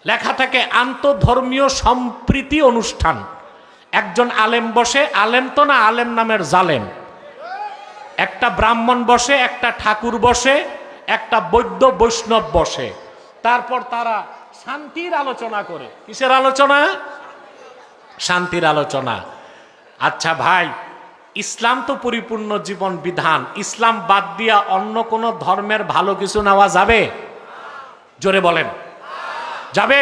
লেখা থাকে আন্তধর্মীয় সম্প্রীতি অনুষ্ঠান। একজন আলেম বসে, আলেম তো না, আলেম নামের জালেম, একটা ব্রাহ্মণ বসে, একটা ঠাকুর বসে, একটা বৈদ্য বৈষ্ণব বসে। তারপর তারা শান্তির আলোচনা করে। কিসের আলোচনা? শান্তির আলোচনা। আচ্ছা ভাই, ইসলাম তো পরিপূর্ণ জীবন বিধান। ইসলাম বাদ দিয়া অন্য কোন ধর্মের ভালো কিছু নেওয়া যাবে? জোরে বলেন, যাবে?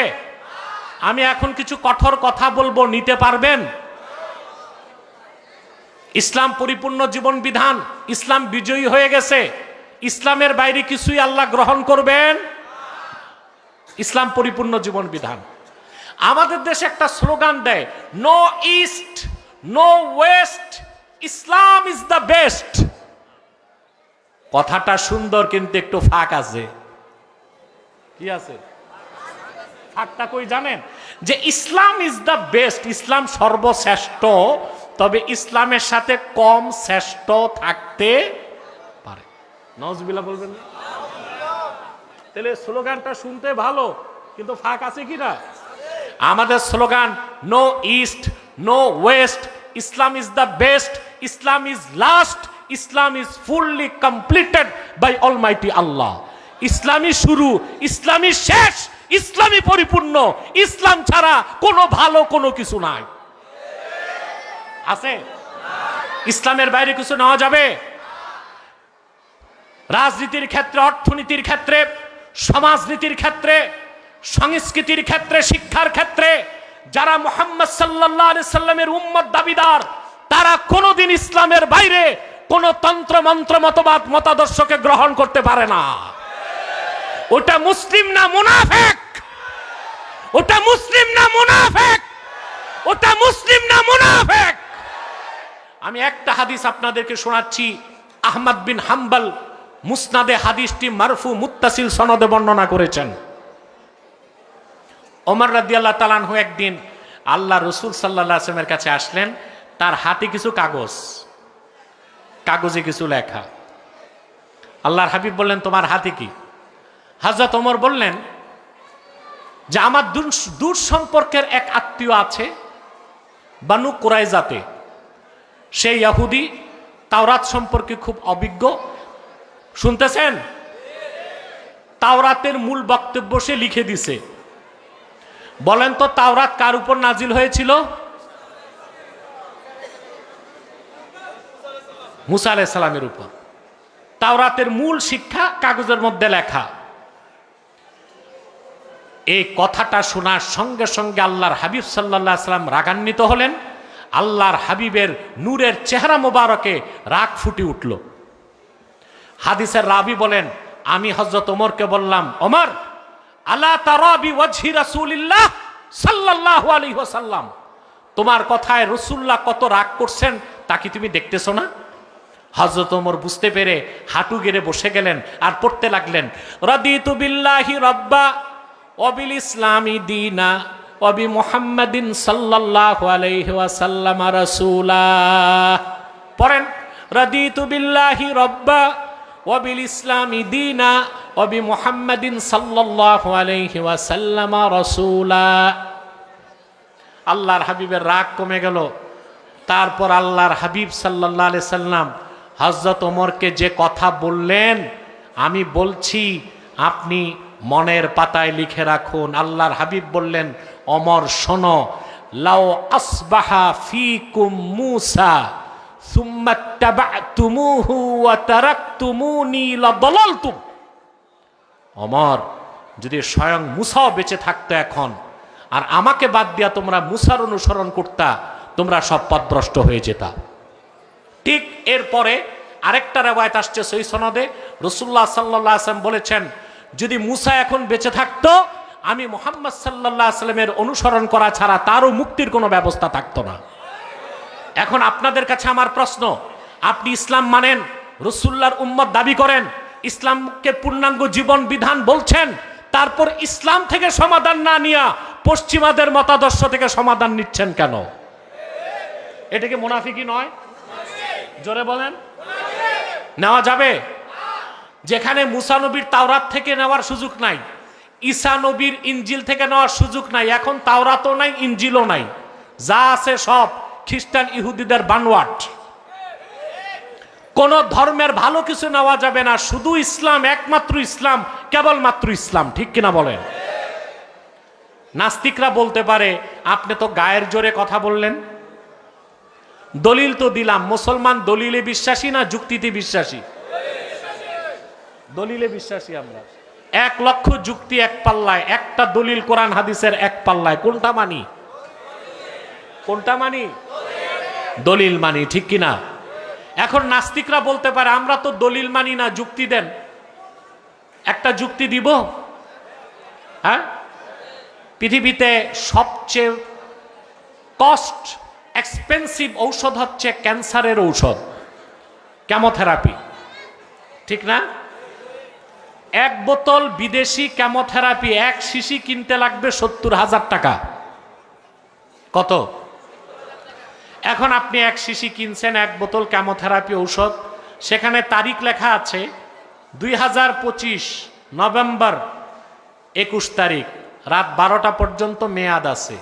আমি এখন কিছু কঠোর কথা বলবো, নিতে পারবেন? ইসলাম পরিপূর্ণ জীবন বিধান। ইসলাম বিজয়ী হয়ে গেছে। ইসলামের বাইরে কিছুই আল্লাহ গ্রহণ করবেন? ইসলাম পরিপূর্ণ জীবন বিধান। আমাদের দেশে একটা স্লোগান দেয়, no east no west, Islam is the best. কথাটা সুন্দর, কিন্তু একটু ফাঁক আছে। কি আছে? ফাঁকটা কই জানেন? যে ইসলাম ইজ দ্য বেস্ট, ইসলাম সর্বশ্রেষ্ঠ, তবে ইসলামের সাথে কম শ্রেষ্ঠ থাকতে পারে। নাউজুবিল্লাহ বলবেন না? তাহলে স্লোগানটা শুনতে ভালো, কিন্তু ফাঁক আছে কি না? আমাদের slogan no east no west, Islam is the best, Islam is last, Islam is fully completed by almighty Allah. ইসলামই শুরু, ইসলামই শেষ, ইসলামই পরিপূর্ণ। ইসলাম ছাড়া কোনো ভালো কোনো কিছু নাই। আছে? ইসলামের বাইরে কিছু নেওয়া যাবে? রাজনীতির ক্ষেত্রে, অর্থনীতির ক্ষেত্রে, সমাজনীতির ক্ষেত্রে, সংস্কৃতির ক্ষেত্রে, শিক্ষার ক্ষেত্রে যারা মুহাম্মদ সাল্লাল্লাহু আলাইহি সাল্লামের উম্মত দাবিদার, তারা কোনোদিন ইসলামের বাইরে কোন তন্ত্র মন্ত্র মতবাদ মতাদর্শকে গ্রহণ করতে পারে না। ওটা মুসলিম না মুনাফিক, ওটা মুসলিম না মুনাফিক, ওটা মুসলিম না মুনাফিক। আমি একটা হাদিস আপনাদেরকে শোনাচ্ছি। আহমদ বিন হাম্বল মুসনাদে হাদিসটি মারফু মুত্তাসিল সনদে বর্ণনা করেছেন। ওমর রাদিয়াল্লাহু তাআলা আনহু একদিন আল্লাহ রাসূল সাল্লাল্লাহু আলাইহি ওয়াসাল্লামের কাছে আসলেন। তার হাতে কিছু কাগজ, কাগজে কিছু লেখা। আল্লাহর হাবিব বললেন, তোমার হাতে কি? হযরত ওমর বললেন যে আমার দূর সম্পর্কের এক আত্মীয় আছে বানু কুরাইজাতে। সেই ইহুদি তাওরাত সম্পর্কে খুব অভিজ্ঞ। শুনতেছেন? তাওরাতের মূল বক্তব্য সে লিখে দিছে। বলেন তো তাওরাত কার উপর নাজিল হয়েছিল? মুসা আলাইহিস সালামের উপর। তাওরাতের মূল শিক্ষা কাগজের মধ্যে লেখা। এই কথাটা শোনার সঙ্গে সঙ্গে আল্লাহর হাবিব সাল্লাল্লাহু আলাইহি সাল্লাম রাগান্বিত হলেন। আল্লাহর হাবিবের নূরের চেহারা মোবারকে রাগ ফুটে উঠল। হাদিসের রাবি বলেন, আমি হযরত ওমরকে বললাম, ওমর, আলা তারা বিওয়াজহি রাসূলিল্লাহ সাল্লাল্লাহু আলাইহি ওয়াসাল্লাম, তোমার কথায় রাসূলুল্লাহ কত রাগ করছেন তা কি তুমি দেখতেছো না? হযরত ওমর বুঝতে পেরে হাঁটু গেড়ে বসে গেলেন আর পড়তে লাগলেন, রাদিতু বিল্লাহি রাব্বা ওয়া বিল ইসলামি দীনা ওয়া বি মুহাম্মাদিন সাল্লাল্লাহু আলাইহি ওয়াসাল্লাম রাসূলা। পড়েন, রাদিতু বিল্লাহি রাব্বা ওয়া বিল ইসলামি দীনা ওয়া বি মুহাম্মাদিন সাল্লাল্লাহু আলাইহি ওয়াসাল্লাম রাসূলা। আল্লাহর হাবিবের রাগ কমে গেল। তারপর আল্লাহর হাবিব সাল্লাল্লাহু আলাইহি সাল্লাম হযরত ওমরকে যে কথা বললেন, আমি বলছি আপনি মনের পাতায় লিখে রাখুন। আল্লাহর হাবিব বললেন, ওমর শোনো, লাউ আসবাহা ফিকুম মূসা সুম্মা তাবাতুমুহু ওয়া তারাকতুমুনি লাদালালতুম। ওমর, যদি স্বয়ং মূসাও বেঁচে থাকতো এখন, আর আমাকে বাদ দিয়া তোমরা মূসার অনুসরণ করতা, তোমরা সব পথভ্রষ্ট হয়ে যেতা। ঠিক এরপরে আরেকটা রিওয়ায়াত আসছে সহিহ সনদে, রাসূলুল্লাহ সাল্লাল্লাহু আলাইহি ওয়াসাল্লাম বলেছেন, যদি মূসা এখন বেঁচে থাকতো, আমি মুহাম্মদ সাল্লাল্লাহু আলাইহি ওয়াসাল্লামের অনুসরণ করা ছাড়া তারও মুক্তির কোনো ব্যবস্থা থাকতো না। এখন আপনাদের কাছে আমার প্রশ্ন, আপনি ইসলাম মানেন, রাসূলুল্লাহর উম্মত দাবি করেন, ইসলামকে পূর্ণাঙ্গ জীবন বিধান বলছেন, তারপর ইসলাম থেকে সমাধান না নিয়া পশ্চিমাদের মতাদর্শ থেকে সমাধান নিচ্ছেন কেন? এটা কি মুনাফিকি নয়? জোরে বলেন। নেওয়া যাবে? যেখানে মুসা নবীর তাওরাত থেকে নেওয়ার সুযোগ নাই, ঈসা নবীর ইনজিল থেকে নেওয়ার সুযোগ নাই, এখন তাওরাতও নাই, ইনজিলও নাই, যা আছে সব খ্রিস্টান ইহুদিদের বানোয়াট। কোন ধর্মের ভালো কিছু নেওয়া যাবে না, শুধু ইসলাম, একমাত্র ইসলাম, কেবলমাত্র ইসলাম। ঠিক কিনা বলেন? নাস্তিকরা বলতে পারে, আপনি তো গায়ের জোরে কথা বললেন, দলিল তো দিলাম। মুসলমান দলিলে বিশ্বাসী না যুক্তিতে বিশ্বাসী? দলিলে বিশ্বাসী আমরা। 1 লক্ষ যুক্তি এক পাল্লায়, একটা দলিল কোরআন হাদিসের এক পাল্লায়। কোনটা মানি? কোনটা মানি? দলিল মানি। ঠিক কিনা? এখন নাস্তিকরা বলতে পারে, আমরা তো দলিল মানি না, যুক্তি দেন। একটা যুক্তি দিব। হ্যাঁ, পৃথিবীতে সবচেয়ে কস্ট এক্সপেন্সিভ ঔষধ হচ্ছে ক্যান্সারের ঔষধ, কেমোথেরাপি। ঠিক না? 1 বোতল বিদেশি কেমোথেরাপি, 1 শিশি কিনতে লাগবে 70,000 টাকা। কত? এখন আপনি 1 শিশি কিনছেন, 1 বোতল কেমোথেরাপি ঔষধ, সেখানে তারিখ লেখা আছে 2025 নভেম্বর 21 তারিখ, রাত 12টা পর্যন্ত মেয়াদ আছে।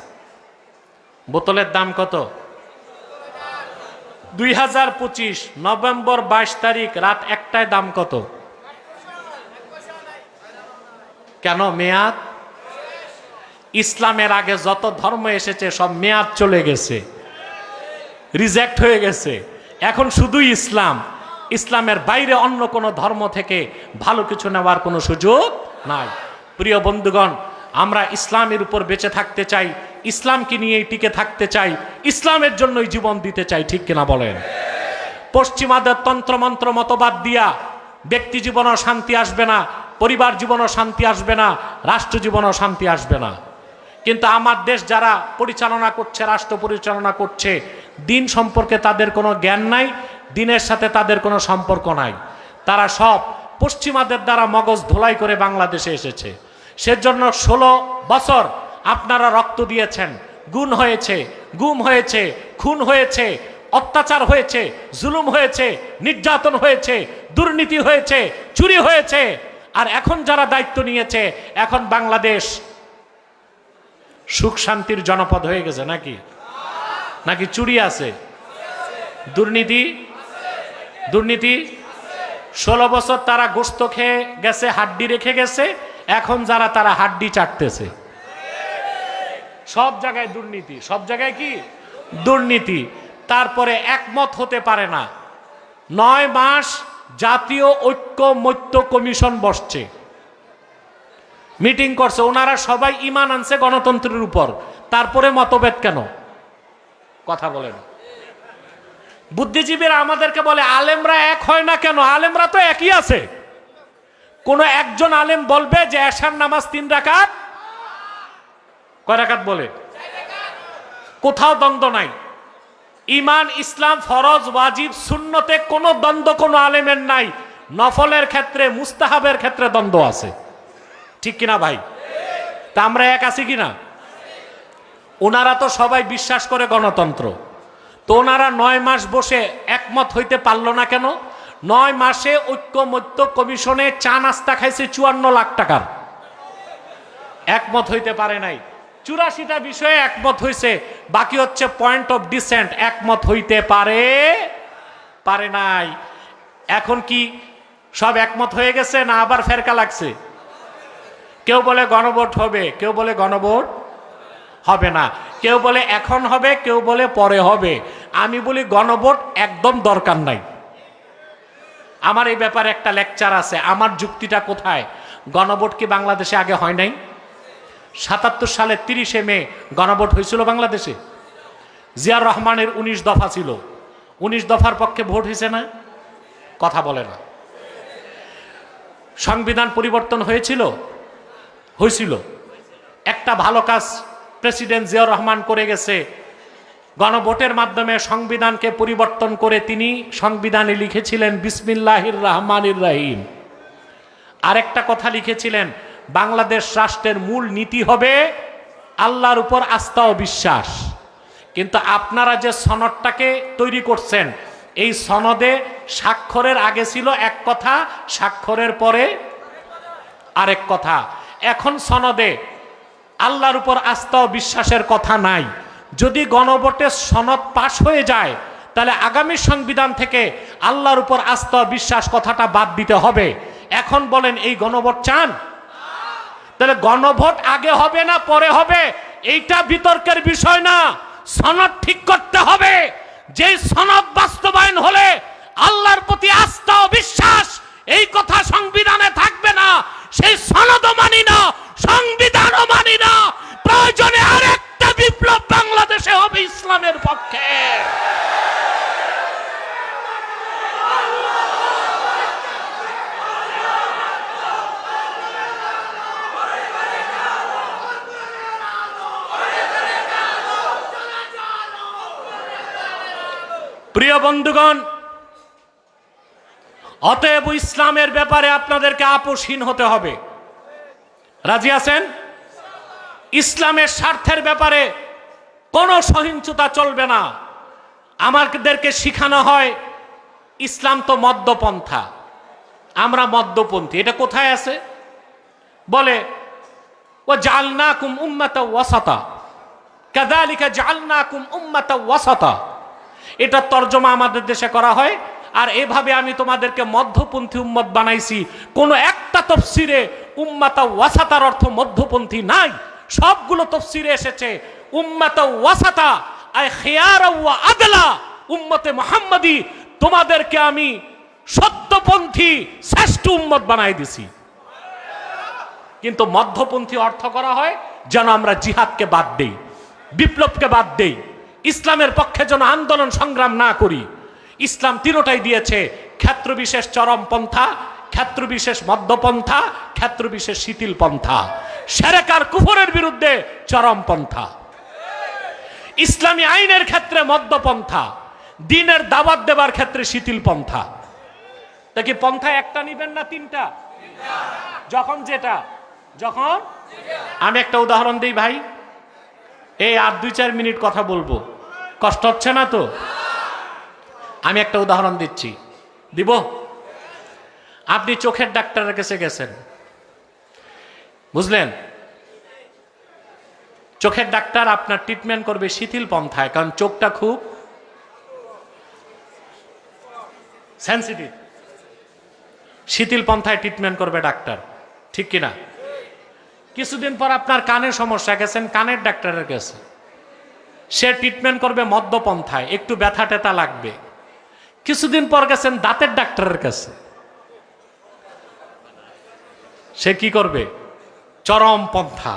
বোতলের দাম কত? 2025 নভেম্বর 22 তারিখ রাত 1টায় দাম কত? কেন মেয়াদ? ইসলামের আগে যত ধর্ম এসেছে সব মেয়াদ চলে গেছে, রিজেক্ট হয়ে গেছে। এখন শুধু ইসলাম, ইসলামের বাইরে অন্য কোনো ধর্ম থেকে ভালো কিছু নেওয়ার কোনো সুযোগ নাই। প্রিয় বন্ধুগণ, আমরা ইসলামের উপর বেঁচে থাকতে চাই, ইসলামকে নিয়েই টিকে থাকতে চাই, ইসলামের জন্যই জীবন দিতে চাই, ঠিক কিনা বলেন? পশ্চিমাদের তন্ত্রমন্ত্র মতবাদ দিয়া ব্যক্তি জীবনও শান্তি আসবে না, পরিবার জীবনও শান্তি আসবে না, রাষ্ট্র জীবনও শান্তি আসবে না। কিন্তু আমার দেশ যারা পরিচালনা করছে, রাষ্ট্র পরিচালনা করছে, দিন সম্পর্কে তাদের কোনো জ্ঞান নাই, দিনের সাথে তাদের কোনো সম্পর্ক নাই। তারা সব পশ্চিমাদের দ্বারা মগজ ধোলাই করে বাংলাদেশে এসেছে। সেজন্য 16 বছর আপনারা রক্ত দিয়েছেন, গুম হয়েছে, খুন হয়েছে, অত্যাচার হয়েছে, জুলুম হয়েছে, নির্যাতন হয়েছে, দুর্নীতি হয়েছে, চুরি হয়েছে। আর এখন যারা দায়িত্ব নিয়েছে, এখন বাংলাদেশ সুখ শান্তির জনপদ হয়ে গেছে নাকি? নাকি চুরি আছে, দুর্নীতি? 16 বছর তারা গোশত খেয়ে গেছে, হাড্ডি রেখে গেছে, এখন যারা তারা হাড্ডি চাটতেছে। সব জায়গায় দুর্নীতি, সব জায়গায় কি দুর্নীতি। তারপরে একমত হতে পারে না। 9 মাস জাতীয় ঐক্যমত্য কমিশন বসছে, মিটিং করছে, ওনারা সবাই ঈমান আনছে গণতন্ত্রের উপর, তারপরে মতভেদ কেন? কথা বলেন। বুদ্ধিজীবীরা আমাদেরকে বলে আলেমরা এক হয় না কেন? আলেমরা তো একই আছে। কোন একজন আলেম বলবে যে এশার নামাজ 3 রাকাত, কয় রাকাত বলে? কোথাও দ্বন্দ্ব নাই। ঈমান, ইসলাম, ফরজ, ওয়াজিব, সুন্নতে কোনো দ্বন্দ্ব কোনো আলেমের নাই। নফলের ক্ষেত্রে, মুস্তাহাবের ক্ষেত্রে দ্বন্দ্ব আছে, ঠিক কিনা ভাই? তা আমরা এক আছি কিনা? ওনারা তো সবাই বিশ্বাস করে গণতন্ত্র, তো ওনারা 9 মাস বসে একমত হইতে পারলো না কেন? 9 মাসে ঐক্যমত্য কমিশনে চা নাস্তা খাইছে 54 লাখ টাকার, একমত হইতে পারে নাই। 84টা বিষয়ে একমত হয়েছে, বাকি হচ্ছে পয়েন্ট অফ ডিসেন্ট, একমত হইতে পারে নাই। এখন কি সব একমত হয়ে গেছে না আবার ফেরকা লাগছে? কেউ বলে গণভোট হবে, কেউ বলে গণভোট হবে না, কেউ বলে এখন হবে, কেউ বলে পরে হবে। আমি বলি গণভোট একদম দরকার নাই। আমার এই ব্যাপারে একটা লেকচার আছে। আমার যুক্তিটা কোথায়? গণভোট কি বাংলাদেশে আগে হয় নাই? 77 সালে 30শে মে গণভোট হয়েছিল বাংলাদেশে। জিয়াউর রহমানের 19 দফা ছিল, 19 দফার পক্ষে ভোট হয়েছে না? কথা বলে না। সংবিধান পরিবর্তন হয়েছিল? একটা ভালো কাজ প্রেসিডেন্ট জিয়াউর রহমান করে গেছে। গণভোটের মাধ্যমে সংবিধানকে পরিবর্তন করে তিনি সংবিধানে লিখেছিলেন বিসমিল্লাহির রহমানির রহিম। আরেকটা কথা লিখেছিলেন, বাংলাদেশ রাষ্ট্রের মূল নীতি হবে আল্লাহর উপর আস্থা ও বিশ্বাস। কিন্তু আপনারা যে সনদটাকে তৈরি করছেন, এই সনদে স্বাক্ষরের আগে ছিল এক কথা, স্বাক্ষরের পরে আরেক কথা। এখন সনদে আল্লাহর উপর আস্থা ও বিশ্বাসের কথা নাই। যদি গণভোটে সনদ পাশ হয়ে যায়, তাহলে আগামী সংবিধান থেকে আল্লাহর উপর আস্থা ও বিশ্বাস কথাটা বাদ দিতে হবে। এখন বলেন এই গণভোট চান? তাহলে গণভোট আগে হবে না পরে হবে এইটা বিতর্কের বিষয় না, সনদ ঠিক করতে হবে। যেই সনদ বাস্তবায়ন হলে আল্লাহর প্রতি আস্থা ও বিশ্বাস এই কথা সংবিধানে থাকবে না, সেই সনদও মানি না, সংবিধানও মানি না। প্রয়োজনে আরেকটা বিপ্লব বাংলাদেশে হবে ইসলামের পক্ষে। প্রিয় বন্ধুগণ, অতএব ইসলামের ব্যাপারে আপনাদেরকে আপোষহীন হতে হবে। রাজি আছেন? ইসলামের স্বার্থের ব্যাপারে কোনো সহিংসতা চলবে না। আমাদেরকে শিখানো হয় ইসলাম তো মধ্যপন্থা, আমরা মধ্যপন্থী। এটা কোথায় আছে? বলে ও জাআলনাকুম উম্মাতাও ওয়াসাতা, কাযালিকা জাআলনাকুম উম্মাতাও ওয়াসাতা। এটা তর্জমা আমাদের দেশে করা হয়। আর এভাবে আমি তোমাদেরকে মধ্যপন্থী উম্মত বানাইছি। কোন একটা তফসিরে উম্মাতা ওয়াসাতার অর্থ মধ্যপন্থী নাই। সবগুলো তফসিরে এসেছে উম্মাতা ওয়াসাতা আয় খিয়ারা ওয়া আদলা, উম্মতে মুহাম্মাদি তোমাদেরকে আমি সত্যপন্থী শ্রেষ্ঠ উম্মত বানাই দিছি। কিন্তু মধ্যপন্থী অর্থ করা হয় যেন আমরা জিহাদকে বাদ দেই, বিপ্লবকে বাদ দেই, ইসলামের পক্ষে যেন আন্দোলন সংগ্রাম না করি। ইসলাম তিনটাই দিয়েছে, ক্ষেত্র বিশেষ চরম পন্থা, ক্ষেত্র বিশেষ মধ্যপন্থা, ক্ষেত্র বিশেষ শিথিল পন্থা। শিরক আর কুফরের বিরুদ্ধে চরম পন্থা, ইসলামী আইনের ক্ষেত্রে মধ্যপন্থা, দ্বীনের দাওয়াত দেবার ক্ষেত্রে শিথিল পন্থা। তা কি পন্থা একটা নিবেন না তিনটা? যখন আমি একটা উদাহরণ দিই ভাই, এই আর 2-4 মিনিট কথা বলবো, কষ্ট হচ্ছে না তো? আমি একটা উদাহরণ দিচ্ছি, দিব? আপনি চোখের ডাক্তারের কাছে গেছেন, বুঝলেন? চোখের ডাক্তার আপনার ট্রিটমেন্ট করবে শিথিল পন্থায়, কারণ চোখটা খুব সেন্সিটিভ। শিথিল পন্থায় ট্রিটমেন্ট করবে ডাক্তার, ঠিক কিনা? কিছুদিন পর আপনার কানের সমস্যা, গেছেন কানের ডাক্তারের কাছে, সে ট্রিটমেন্ট করবে মধ্যপন্থায়, একটু ব্যথা টেথা লাগবে। কিছুদিন পর গেছেন দাঁতের ডাক্তারের কাছে, সে কি করবে? চরম পন্থা,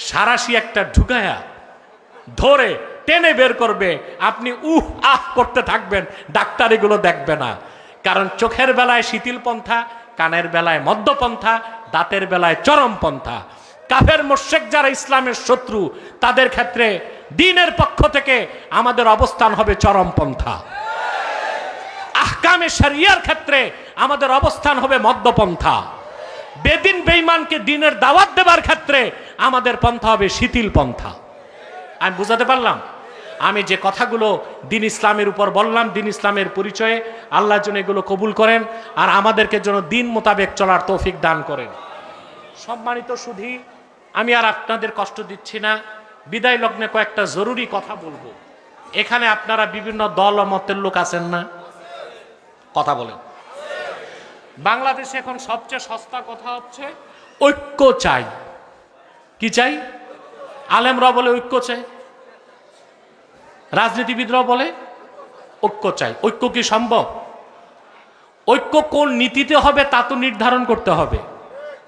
সারাশি একটা ঢুকায়া ধরে টেনে বের করবে, আপনি উহ আহ করতে থাকবেন, ডাক্তার এগুলো দেখবে না। কারণ চোখের বেলায় শিথিল পন্থা, কানের বেলায় মধ্যপন্থা, দাঁতের বেলায় চরম পন্থা। কাফের মুশরিক যারা ইসলামের শত্রু, তাদের ক্ষেত্রে দ্বীনের পক্ষ থেকে আমাদের অবস্থান হবে চরম পন্থা। আহকামে শরিয়ার ক্ষেত্রে আমাদের অবস্থান হবে মধ্যপন্থা। বেদিন বেঈমানকে দ্বীনের দাওয়াত দেবার ক্ষেত্রে আমাদের পন্থা হবে শিথিল পন্থা। আমি বুঝাতে পারলাম? আমি যে কথাগুলো দ্বীন ইসলামের উপর বললাম, দ্বীন ইসলামের পরিচয়ে, আল্লাহর জন্য এগুলো কবুল করেন আর আমাদেরকে যেন দ্বীন মোতাবেক চলার তৌফিক দান করেন। সম্মানিত সুধী, আমি আর আপনাদের কষ্ট দিচ্ছি না, বিদায় লগ্নে কয়েকটা জরুরি কথা বলবো। এখানে আপনারা বিভিন্ন দল ও মতের লোক আছেন না? কথা বলেন। বাংলাদেশে এখন সবচেয়ে সস্তা কথা হচ্ছে ঐক্য চাই। কি চাই? আলেমরা বলে ঐক্য চাই, রাজনীতিবিদরাও বলে ঐক্য চাই। ঐক্য কি সম্ভব? ঐক্য কোন নীতিতে হবে তা তো নির্ধারণ করতে হবে।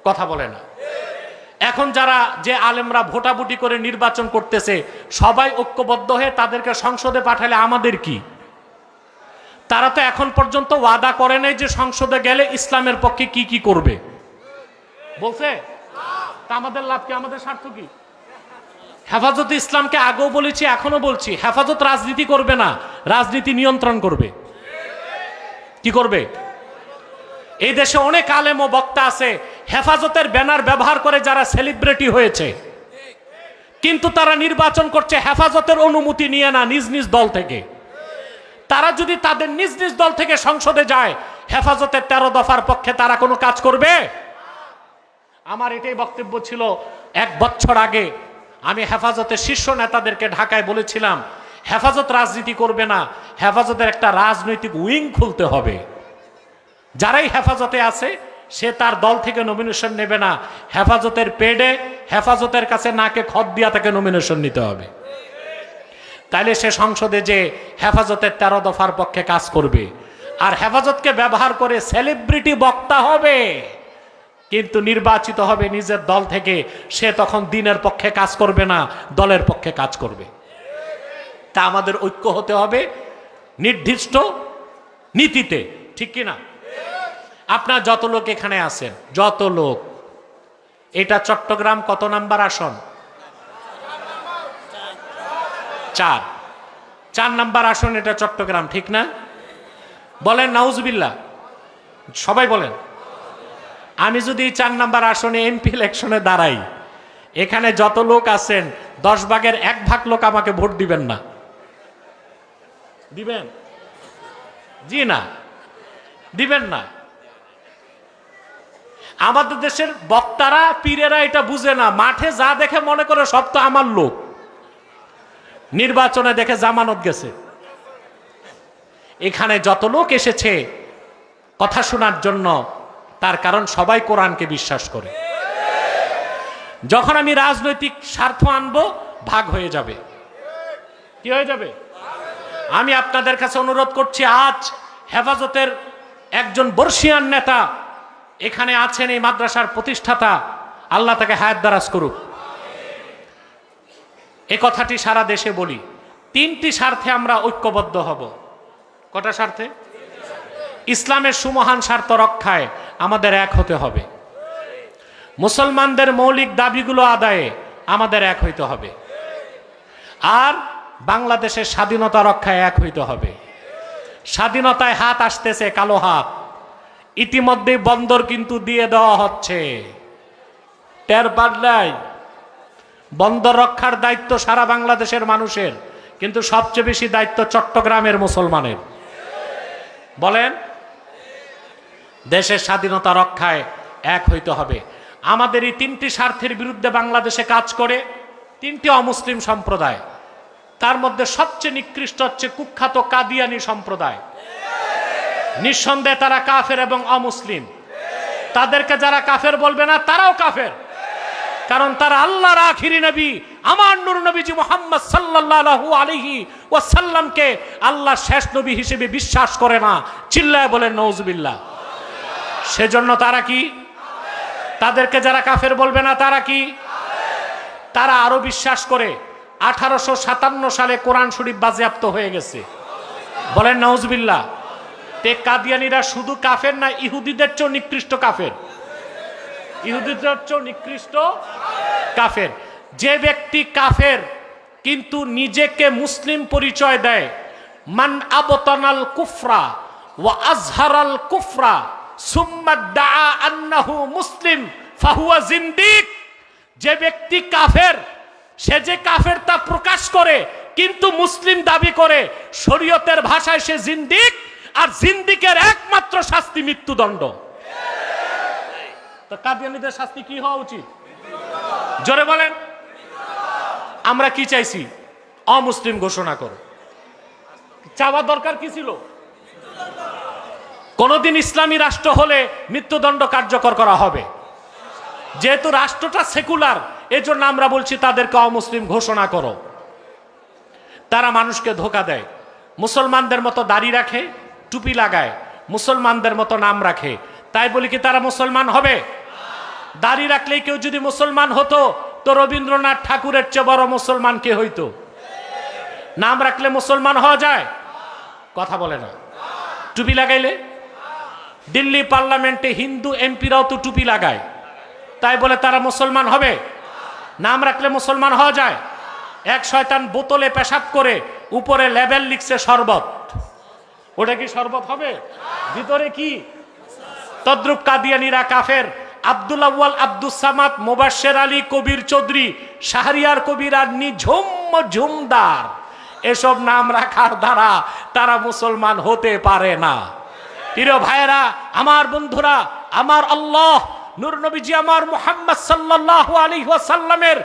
কথা বলে না। এখন যারা যে আলেমরা ভোটাভুটি করে নির্বাচন করতেছে, সবাই ঐক্যবদ্ধ হয়ে তাদেরকে সংসদে পাঠালে আমাদের কি? তারা তো এখন পর্যন্ত ওয়াদা করে নাই যে সংসদে গেলে ইসলামের পক্ষে কি কি করবে। বলছে তা আমাদের লাভ কি? আমাদের স্বার্থ কি? হেফাজতে ইসলামকে আগেও বলেছি, এখনো বলছি, হেফাজত রাজনীতি করবে না, রাজনীতি নিয়ন্ত্রণ করবে। কি করবে? এই দেশে অনেক আলেম ও বক্তা আছে হেফাজতের ব্যানার ব্যবহার করে যারা সেলিব্রিটি হয়েছে, কিন্তু তারা নির্বাচন করছে হেফাজতের অনুমতি নিয়ে না, নিজ নিজ দল থেকে। তারা যদি তাদের নিজ নিজ দল থেকে সংসদে যায়, হেফাজতের 13 দফার পক্ষে তারা কোনো কাজ করবে? আমার এটাই বক্তব্য ছিল। 1 বছর আগে আমি হেফাজতের শীর্ষ নেতাদেরকে ঢাকায় বলেছিলাম, হেফাজত রাজনীতি করবে না, হেফাজতের একটা রাজনৈতিক উইং খুলতে হবে। যারাই হেফাজতে আছে সে তার দল থেকে নমিনেশন নেবে না, হেফাজতের পেডে হেফাজতের কাছে নাকে খত দিয়া তাকে নমিনেশন নিতে হবে। তাইলে সে সংসদে যে হেফাজতের 13 দফার পক্ষে কাজ করবে। আর হেফাজতকে ব্যবহার করে সেলিব্রিটি বক্তা হবে, কিন্তু নির্বাচিত হবে নিজের দল থেকে, সে তখন দ্বীনের পক্ষে কাজ করবে না, দলের পক্ষে কাজ করবে। তা আমাদের ঐক্য হতে হবে নির্দিষ্ট নীতিতে, ঠিক কিনা? আপনার যত লোক এখানে আছেন, যত লোক, এটা চট্টগ্রাম কত নাম্বার আসন? 4 নাম্বার আসন এটা চট্টগ্রাম, ঠিক না? বলেন নাউজুবিল্লাহ, সবাই বলেন। আমি যদি 4 নাম্বার আসনে এমপি ইলেকশনে দাঁড়াই, এখানে যত লোক আছেন 10 ভাগের 1 ভাগ লোক আমাকে ভোট দিবেন না। দিবেন? জি না, দিবেন না। আমাদের দেশের বক্তারা পীরেরা এটা বুঝে না, মাঠে যা দেখে মনে করে সব তো আমার লোক। নির্বাচনে দেখে জামানত গেছে, এখানে যত লোক এসেছে কথা শোনার জন্য, তার কারণ সবাই কোরআনকে বিশ্বাস করে। যখন আমি রাজনৈতিক স্বার্থ আনবো, ভাগ হয়ে যাবে। কি হয়ে যাবে? আমি আপনাদের কাছে অনুরোধ করছি, আজ হেফাজতের একজন বর্ষিয়ান নেতা এখানে আছেন, এই মাদ্রাসার প্রতিষ্ঠাতা, আল্লাহ তাকে হায়াত দারাজ করুক। এ কথাটি সারা দেশে বলি, 3টি স্বার্থে আমরা ঐক্যবদ্ধ হব। কটা স্বার্থে? ইসলামের সুমহান স্বার্থ রক্ষায় আমাদের এক হতে হবে। মুসলমানদের মৌলিক দাবিগুলো আদায়ে আমাদের এক হইতে হবে। আর বাংলাদেশের স্বাধীনতা রক্ষায় এক হইতে হবে। স্বাধীনতায় হাত আসতেছে, কালো হাত। ইতিমধ্যে বন্দর কিন্তু দিয়ে দেওয়া হচ্ছে, টের পাল্লাই। বন্দর রক্ষার দায়িত্ব সারা বাংলাদেশের মানুষের, কিন্তু সবচেয়ে বেশি দায়িত্ব চট্টগ্রামের মুসলমানের। বলেন, দেশের স্বাধীনতা রক্ষায় এক হইতে হবে। আমাদের এই 3টি স্বার্থের বিরুদ্ধে বাংলাদেশে কাজ করে 3টি অমুসলিম সম্প্রদায়। তার মধ্যে সবচেয়ে নিকৃষ্ট হচ্ছে কুখ্যাত কাদিয়ানি সম্প্রদায়। নিঃসন্দেহে তারা কাফের এবং অমুসলিম। তাদেরকে যারা কাফের বলবে না, তারাও কাফের, কারণ তারা আল্লাহর আখিরি নবী আমার নূর নবীজি মুহাম্মদ সাল্লাল্লাহু আলাইহি ওয়াসাল্লামকে আল্লাহর শেষ নবী হিসেবে বিশ্বাস করে না। চিল্লায় বলেন নাউজুবিল্লাহ। সেজন্য তারা কি? তাদেরকে যারা কাফের বলবে না, তারা কি? তারা আরো বিশ্বাস করে 1857 সালে কোরআন শরীফ বাজেয়াপ্ত হয়ে গেছে। বলেন নাউজুবিল্লাহ। তে কাদিয়ানিরা শুধু কাফের না, ইহুদিদের চেয়েও নিকৃষ্ট কাফের। ইহুদিদের চেয়েও নিকৃষ্ট কাফের। যে ব্যক্তি কাফের কিন্তু নিজেকে মুসলিম পরিচয় দেয়, মান আবতানাল কুফরা ওয়া আজহারাল কুফরা সুম্মা দাআ আন্নাহু মুসলিম ফাহুয়া জিন্দিক। যে ব্যক্তি কাফের, সে যে কাফের তা প্রকাশ করে কিন্তু মুসলিম দাবি করে, শরীয়তের ভাষায় সে জিন্দিক। আর জিন্দিকের একমাত্র শাস্তি মৃত্যুদণ্ড। তো কাদিয়ানীদের শাস্তি কি হওয়া উচিত? জোরে বলেন। আমরা কি চাইছি? অমুসলিম ঘোষণা করো। চাওয়া দরকার কি ছিল? কোনদিন ইসলামী রাষ্ট্র হলে মৃত্যুদণ্ড কার্যকর করা হবে। যেহেতু রাষ্ট্রটা সেকুলার, এজন্য আমরা বলছি তাদেরকে অমুসলিম ঘোষণা করো। তারা মানুষকে ধোঁকা দেয়। মুসলমানদের মতো দাড়ি রাখে, টুপি লাগায়, মুসলমানদের মতো নাম রাখে। তাই বলি কি তারা মুসলমান হবে? দাড়ি রাখলেই কেউ যদি মুসলমান হতো, তো রবীন্দ্রনাথ ঠাকুরের চেয়ে বড় মুসলমান কে হইতো? নাম রাখলে মুসলমান হওয়া যায়? কথা বলে না। টুপি লাগাইলে? দিল্লি পার্লামেন্টে হিন্দু এমপিরাও তো টুপি লাগায়, তাই বলে তারা মুসলমান হবে? নাম রাখলে মুসলমান হওয়া যায়? এক শয়তান বোতলে পেশাব করে উপরে লেবেল লিখছে শরবত, ওটা কি শরবত হবে? ভিতরে কি? তদ্রুপ কাদিয়ানীরা কাফের। আব্দুল আউয়াল, আব্দুস সামাদ, মোবাশ্বের আলী, কবির চৌধুরী, শাহরিয়ার কবির আর নিঝুম ঝুমদার, এসব নাম রাখার দ্বারা তারা মুসলমান হতে পারে না। প্রিয় ভাইয়েরা, আমার বন্ধুরা, আমার আল্লাহ নূর নবীজি আমার মুহাম্মদ সাল্লাল্লাহু আলাইহি ওয়াসাল্লামের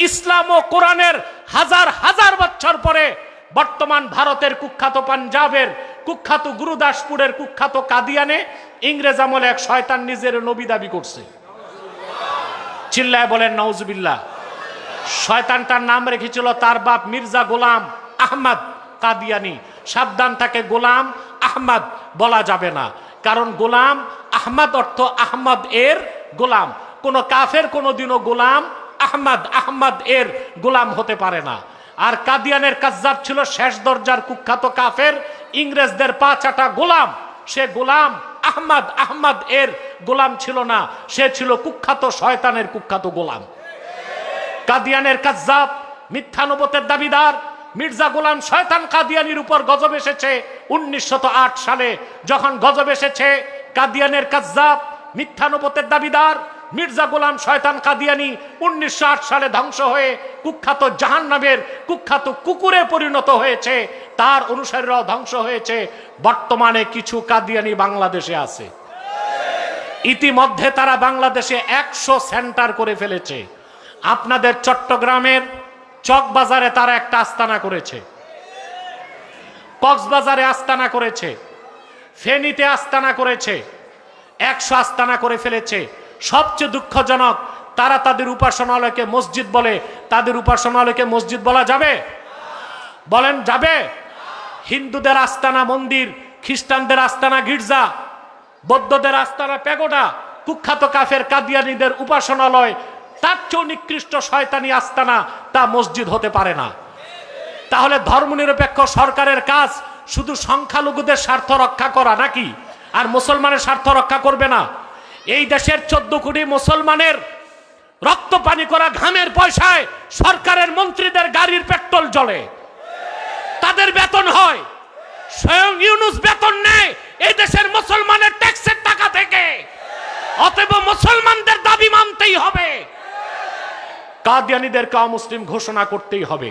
ইসলাম ও কোরআনের হাজার হাজার বছর পরে বর্তমান ভারতের কুখ্যাত পাঞ্জাবের কুখ্যাত গুরুদাসপুরের কুখ্যাত কাদিয়ানে ইংরেজ আমলে এক শয়তান নিজের নবী দাবি করছে। চিল্লায় বলেন নাউজুবিল্লাহ। শয়তানটার নাম রেখেছিল তার বাপ মির্জা গোলাম আহমদ কাদিয়ানি। সাবধান থাকে, গোলাম আহমদ বলা যাবে না, কারণ গোলাম আহমদ অর্থ আহমদ এর গোলাম। কোন কাফের কোনদিনও গোলাম আহমদ এর গোলাম হতে পারে না। আর কাদিয়ানের কাজ্জাব ছিল শেষ দরজার কুখ্যাত কাফের, ইংরেজদের পা চাটা গোলাম। সে গোলাম আহমদ এর গোলাম ছিল না, সে ছিল কুখ্যাত শয়তানের কুখ্যাত গোলাম। কাদিয়ানের কাজ্জাব, মিথ্যা নবুয়তের দাবিদার মির্জা গোলাম শয়তান কাদিয়ানির উপর গজব এসেছে 1908 সালে। যখন গজব এসেছে, কাদিয়ানের কাজ্জাব, মিথ্যা নবুয়তের দাবিদার মির্জা গোলাম শয়তান কাদিয়ানি 1908 সালে ধ্বংস হয়ে কুখ্যাত জাহান্নামের কুখ্যাত কুকুরে পরিণত হয়েছে। তার অনুসারীরাও ধ্বংস হয়েছে। বর্তমানে কিছু কাদিয়ানি বাংলাদেশে আছে। ইতিমধ্যে তারা বাংলাদেশে 100 সেন্টার করে ফেলেছে। আপনাদের চট্টগ্রামের চকবাজারে তারা একটা আস্তানা করেছে। কক্সবাজারে আস্তানা করেছে, ফেনীতে আস্তানা করেছে, 100 আস্তানা করে ফেলেছে। সবচেয়ে দুঃখজনক, তারা তাদের উপাসনালয়কে মসজিদ বলে। তাদের উপাসনালয়কে মসজিদ বলা যাবে? বলেন যাবে? হিন্দুদের আস্তানা মন্দির, খ্রিস্টানদের আস্তানা গির্জা, বৌদ্ধদের আস্তানা প্যাগোডা, কুখ্যাত কাফের কাদিয়ানীদের উপাসনালয়, তার চেয়েও নিকৃষ্ট শয়তানি আস্তানা, তা মসজিদ হতে পারে না। তাহলে ধর্মনিরপেক্ষ সরকারের কাজ শুধু সংখ্যালঘুদের স্বার্থ রক্ষা করা নাকি? আর মুসলমানের স্বার্থ রক্ষা করবে না? এই দেশের 14 কোটি মুসলমানের রক্ত পানি করা ঘামের পয়সায় সরকারের মন্ত্রীদের গাড়ির পেট্রোল জ্বলে, তাদের বেতন হয়। স্বয়ং ইউনূস বেতন নেয় এই দেশের মুসলমানের ট্যাক্সের টাকা থেকে। অতএব মুসলমানদের দাবি মানতেই হবে, কাদিয়ানীদেরকে অমুসলিম ঘোষণা করতেই হবে।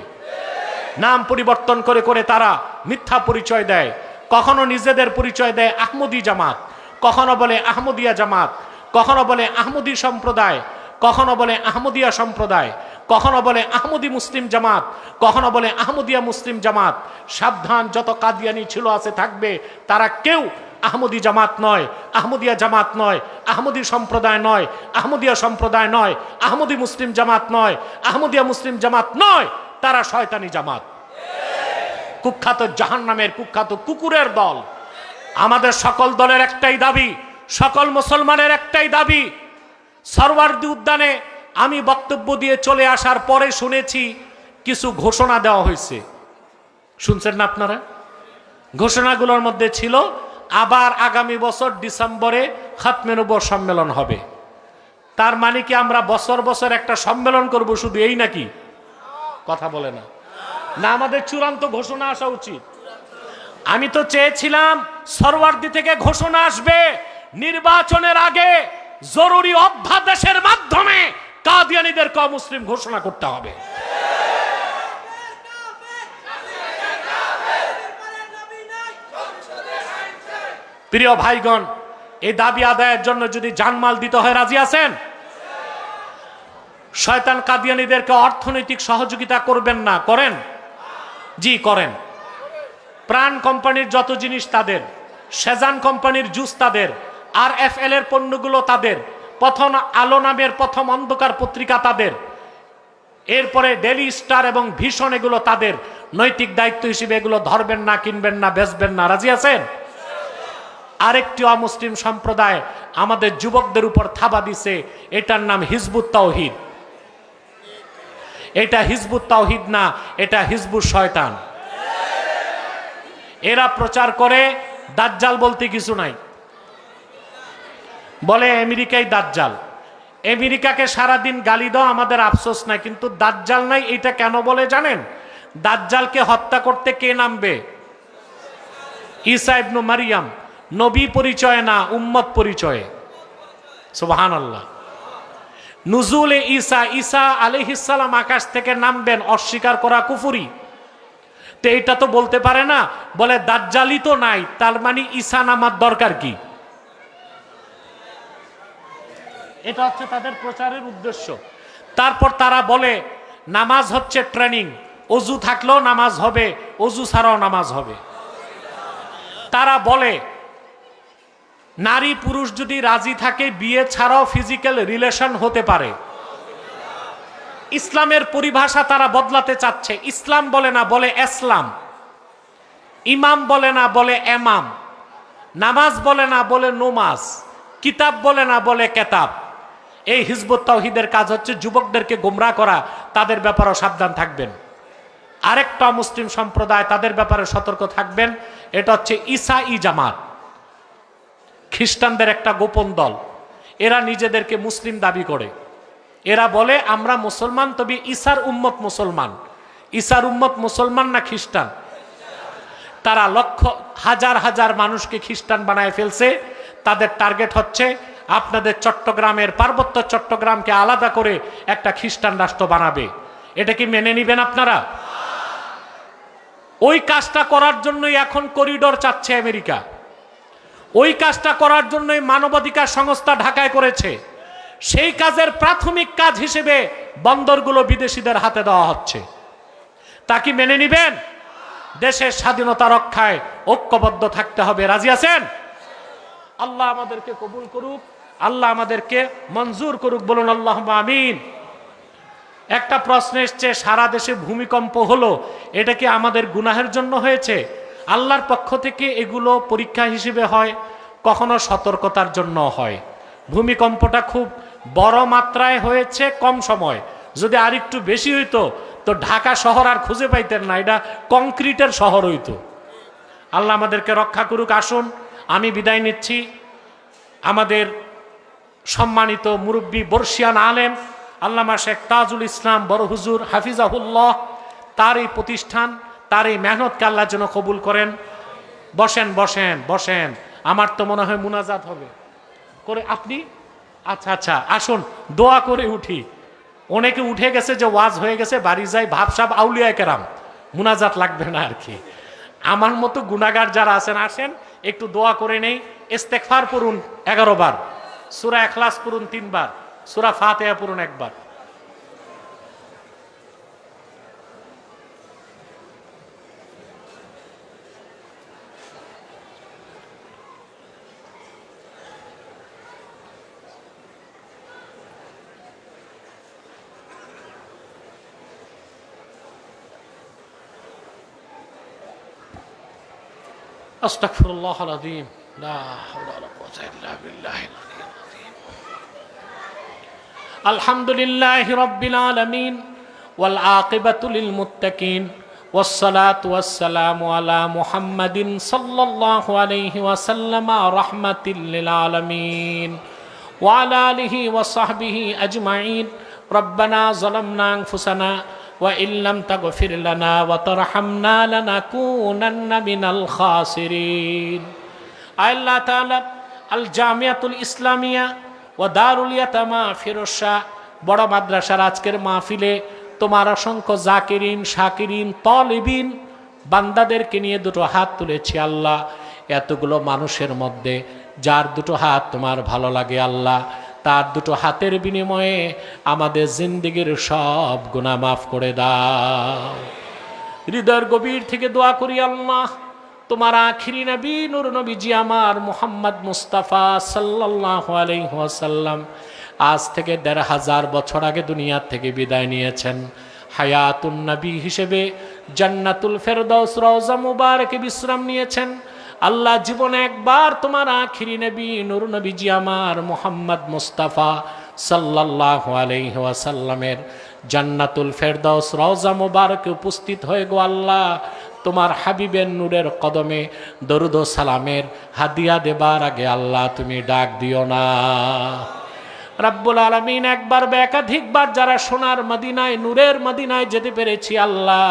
নাম পরিবর্তন করে করে তারা মিথ্যা পরিচয় দেয়। কখনো নিজেদের পরিচয় দেয় আহমদী জামাত, কখনো বলে আহমদিয়া জামাত, কখনো বলে আহমদী সম্প্রদায়, কখনো বলে আহমদিয়া সম্প্রদায়, কখনো বলে আহমদী মুসলিম জামাত, কখনো বলে আহমদিয়া মুসলিম জামাত। সাবধান, যত কাদিয়ানি ছিল আছে থাকবে, তারা কেউ আহমদী জামাত নয়, আহমদিয়া জামাত নয়, আহমদী সম্প্রদায় নয়, আহমদিয়া সম্প্রদায় নয়, আহমদী মুসলিম জামাত নয়, আহমদিয়া মুসলিম জামাত নয়, তারা শয়তানি জামাত, কুখ্যাত জাহান্নামের কুখ্যাত কুকুরের দল। আমাদের সকল দলের একটাই দাবি, সকল মুসলমানের একটাই দাবি। সরওয়ার্দী উদ্যানে আমি বক্তব্য দিয়ে চলে আসার পরে শুনেছি কিছু ঘোষণা দেওয়া হয়েছে। শুনছেন না আপনারা? ঘোষণাগুলোর মধ্যে ছিল আবার আগামী বছর ডিসেম্বরে খাতমে নবুয়ত সম্মেলন হবে। তার মানে কি আমরা বছর বছর একটা সম্মেলন করব শুধু, এই নাকি? কথা বলে না। না, আমাদের চূড়ান্ত ঘোষণা আসা উচিত। আমি তো চেয়েছিলাম সরওয়ার্দী থেকে ঘোষণা আসবে নির্বাচনের আগে জরুরি অধ্যাদেশের মাধ্যমে কাদিয়ানীদেরকে অমুসলিম ঘোষণা করতে হবে। প্রিয় ভাইগণ, এই দাবি আদায়ের জন্য যদি জানমাল দিতে হয় রাজি আছেন? শয়তান কাদিয়ানীদেরকে অর্থনৈতিক সহযোগিতা করবেন না? করেন? জি করেন। প্রাণ কোম্পানির যত জিনিস তাদের, সেজান কোম্পানির জুস তাদের, RFL এর পণ্যগুলো তাদের, প্রথম আলো নামের প্রথম অন্ধকার পত্রিকা তাদের, এরপরে ডেলি স্টার এবং ভিশন এগুলো তাদের। নৈতিক দায়িত্ব হিসেবে এগুলো ধরবেন না, কিনবেন না, বেচবেন না। রাজি আছেন? আরেকটি অমুসলিম সম্প্রদায় আমাদের যুবকদের উপর থাবা দিছে, এটার নাম হিজবুত তাওহীদ। এটা হিজবুত তাওহীদ না, এটা হিজবুত শয়তান। এরা প্রচার করে দাজ্জাল বলতে কিছু নাই, বলে আমেরিকাই দাজ্জাল। আমেরিকাকে সারাদিন গালি দাও, আমাদের আফসোস নাই, কিন্তু দাজ্জাল নাই এটা কেন বলে জানেন? দাজ্জালকে হত্যা করতে কে নামবে? ঈসা ইবনে মারিয়াম। নবী পরিচয় না, উম্মত পরিচয়ে। সুবহানাল্লাহ। নুজুলে ঈসা, ঈসা আলাইহিস সালাম আকাশ থেকে নামবেন, অস্বীকার করা কুফরি। তো এটা তো বলতে পারে না, বলে দাজ্জালই তো নাই, তার মানে ঈসা নামার দরকার কি? এটা হচ্ছে তাদের প্রচারের উদ্দেশ্য। তারপর তারা বলে নামাজ হচ্ছে ট্রেনিং, অজু থাকলেও নামাজ হবে, অজু ছাড়াও নামাজ হবে। তারা বলে নারী পুরুষ যদি রাজি থাকে বিয়ে ছাড়াও ফিজিক্যাল রিলেশন হতে পারে। ইসলামের পরিভাষা তারা বদলাতে চাচ্ছে। ইসলাম বলে না, বলে ইসলাম। ইমাম বলে না, বলে এমাম। নামাজ বলে না, বলে নমাজ। কিতাব বলে না, বলে কেতাব। এই হিজবুত তাওহীদের কাজ হচ্ছে যুবকদেরকে গোমরাহ করা। তাদের ব্যাপারেও সাবধান থাকবেন। আরেকটা মুসলিম সম্প্রদায়, তাদের ব্যাপারে সতর্ক থাকবেন। এটা হচ্ছে ঈসাই জামাত, খ্রিস্টানদের একটা গোপন দল। এরা নিজেদেরকে মুসলিম দাবি করে। এরা বলে আমরা মুসলমান, তবে ঈসার উম্মত মুসলমান। ঈসার উম্মত মুসলমান না খ্রিস্টান? তারা লক্ষ হাজার হাজার মানুষকে খ্রিস্টান বানায় ফেলছে। তাদের টার্গেট হচ্ছে আপনাদের চট্টগ্রামের, পার্বত্য চট্টগ্রামকে আলাদা করে একটা খ্রিস্টান রাষ্ট্র বানাবে। এটা কি মেনে নিবেন আপনারা? ওই কাজটা করার জন্যই এখন করিডোর চাচ্ছে আমেরিকা। ওই কাজটা করার জন্যই মানবাধিকার সংস্থা ঢাকায় করেছে। সেই কাজের প্রাথমিক কাজ হিসেবে বন্দরগুলো বিদেশিদের হাতে দেওয়া হচ্ছে। তা কি মেনে নিবেন? দেশের স্বাধীনতা রক্ষায় ঐক্যবদ্ধ থাকতে হবে। রাজি আছেন? আল্লাহ আমাদেরকে কবুল করুক, আল্লাহ আমাদেরকে মঞ্জুর করুক, বলুন আল্লাহুম্মা আমিন। একটা প্রশ্ন এসছে, সারা দেশে ভূমিকম্প হলো, এটা কি আমাদের গুনাহের জন্য হয়েছে? আল্লাহর পক্ষ থেকে এগুলো পরীক্ষা হিসেবে হয়, কখনো সতর্কতার জন্য হয়। ভূমিকম্পটা খুব বড় মাত্রায় হয়েছে কম সময়, যদি আরেকটু বেশি হইতো তো ঢাকা শহর আর খুঁজে পাইতেন না, এটা কংক্রিটের শহর হইতো। আল্লাহ আমাদেরকে রক্ষা করুক। আসুন আমি বিদায় নিচ্ছি। আমাদের সম্মানিত মুরব্বী বর্ষিয়ান আলেম আল্লামা শেখ তাজুল ইসলাম বড় হুজুর হাফিজাহুল্লাহ, তার এই প্রতিষ্ঠান, তার এই মেহনতকে আল্লাহ যেন কবুল করেন। বসেন বসেন বসেন, আমার তো মনে হয় মুনাজাত হবে করে আপনি। আচ্ছা আচ্ছা, আসুন দোয়া করে উঠি। অনেকে উঠে গেছে যে ওয়াজ হয়ে গেছে, বাড়ি যাই ভাবসাব আউলিয়া কেরাম, মুনাজাত লাগবে না আর কি। আমার মতো গুনাহগার যারা আছেন আসেন একটু দোয়া করে নেই। ইস্তেগফার পড়ুন 11 বার, সূরা ইখলাস পড়ুন 3 বার, সূরা ফাতিহা পড়ুন 1 বার। আস্তাগফিরুল্লাহাল আযীম, লা হাওলা ওয়ালা কুওয়াতা ইল্লা বিল্লাহিল আলিয়্যিল আযীম। আলহামদুলিল্লাহি রাব্বিল আলামিন ওয়াল আকিবাতু লিল মুত্তাকিন ওয়াস সালাতু ওয়াস সালামু আলা মুহাম্মাদিন সাল্লাল্লাহু আলাইহি ওয়াসাল্লাম রাহমাতিল লিল আলামিন ওয়া আলা আলিহি ওয়া সাহবিহি আজমাইন। রব্বানা যালামনা আনফুসানা ওয়া ইল্লাম তাগফির লানা ওয়া তারহামনা লানাকুনান্না মিনাল খাসিরিন। আল্লাহ তাআলা আল জামিয়াতুল ইসলামিয়া ও দারুল ইয়াতামা ফিরোজ শাহ বড় মাদ্রাসার আজকের মাহফিলে তোমার অসংখ্য জাকিরিন শাকিরিন তালিবিন বান্দাদেরকে নিয়ে দুটো হাত তুলেছি আল্লাহ। এতগুলো মানুষের মধ্যে যার দুটো হাত তোমার ভালো লাগে আল্লাহ, তার দুটো হাতের বিনিময়ে আমাদের জিন্দেগির সব গুনাহ মাফ করে দাও। হৃদয়ের গভীর থেকে দোয়া করি আল্লাহ, তোমার আখিরি নবী নূর নবীজি আমার মুহাম্মদ মুস্তাফা সাল্লাল্লাহু আলাইহি ওয়াসাল্লাম আজ থেকে ১৫০০ বছর আগে দুনিয়া থেকে বিদায় নিয়েছেন। হায়াতুন নবী হিসেবে জান্নাতুল ফেরদাউস রওজা মুবারকে বিশ্রাম নিয়েছেন। আল্লাহ জীবনে একবার তোমার আখিরি নবী নূর নবীজি আমার মুহাম্মদ মুস্তাফা সাল্লাল্লাহু আলাইহি ওয়াসাল্লামের জান্নাতুল ফেরদাউস রওজা মুবারকে উপস্থিত হয়ে গো আল্লাহ, তোমার হাবিবের নূরের কদমে দরুদ ও সালামের হাদিয়া দেবার আগে আল্লাহ তুমি ডাক দিও না। রাব্বুল আলামিন একবার বা একাধিকবার যারা সোনার মদিনায় নূরের মদিনায় যেতে পেরেছি আল্লাহ,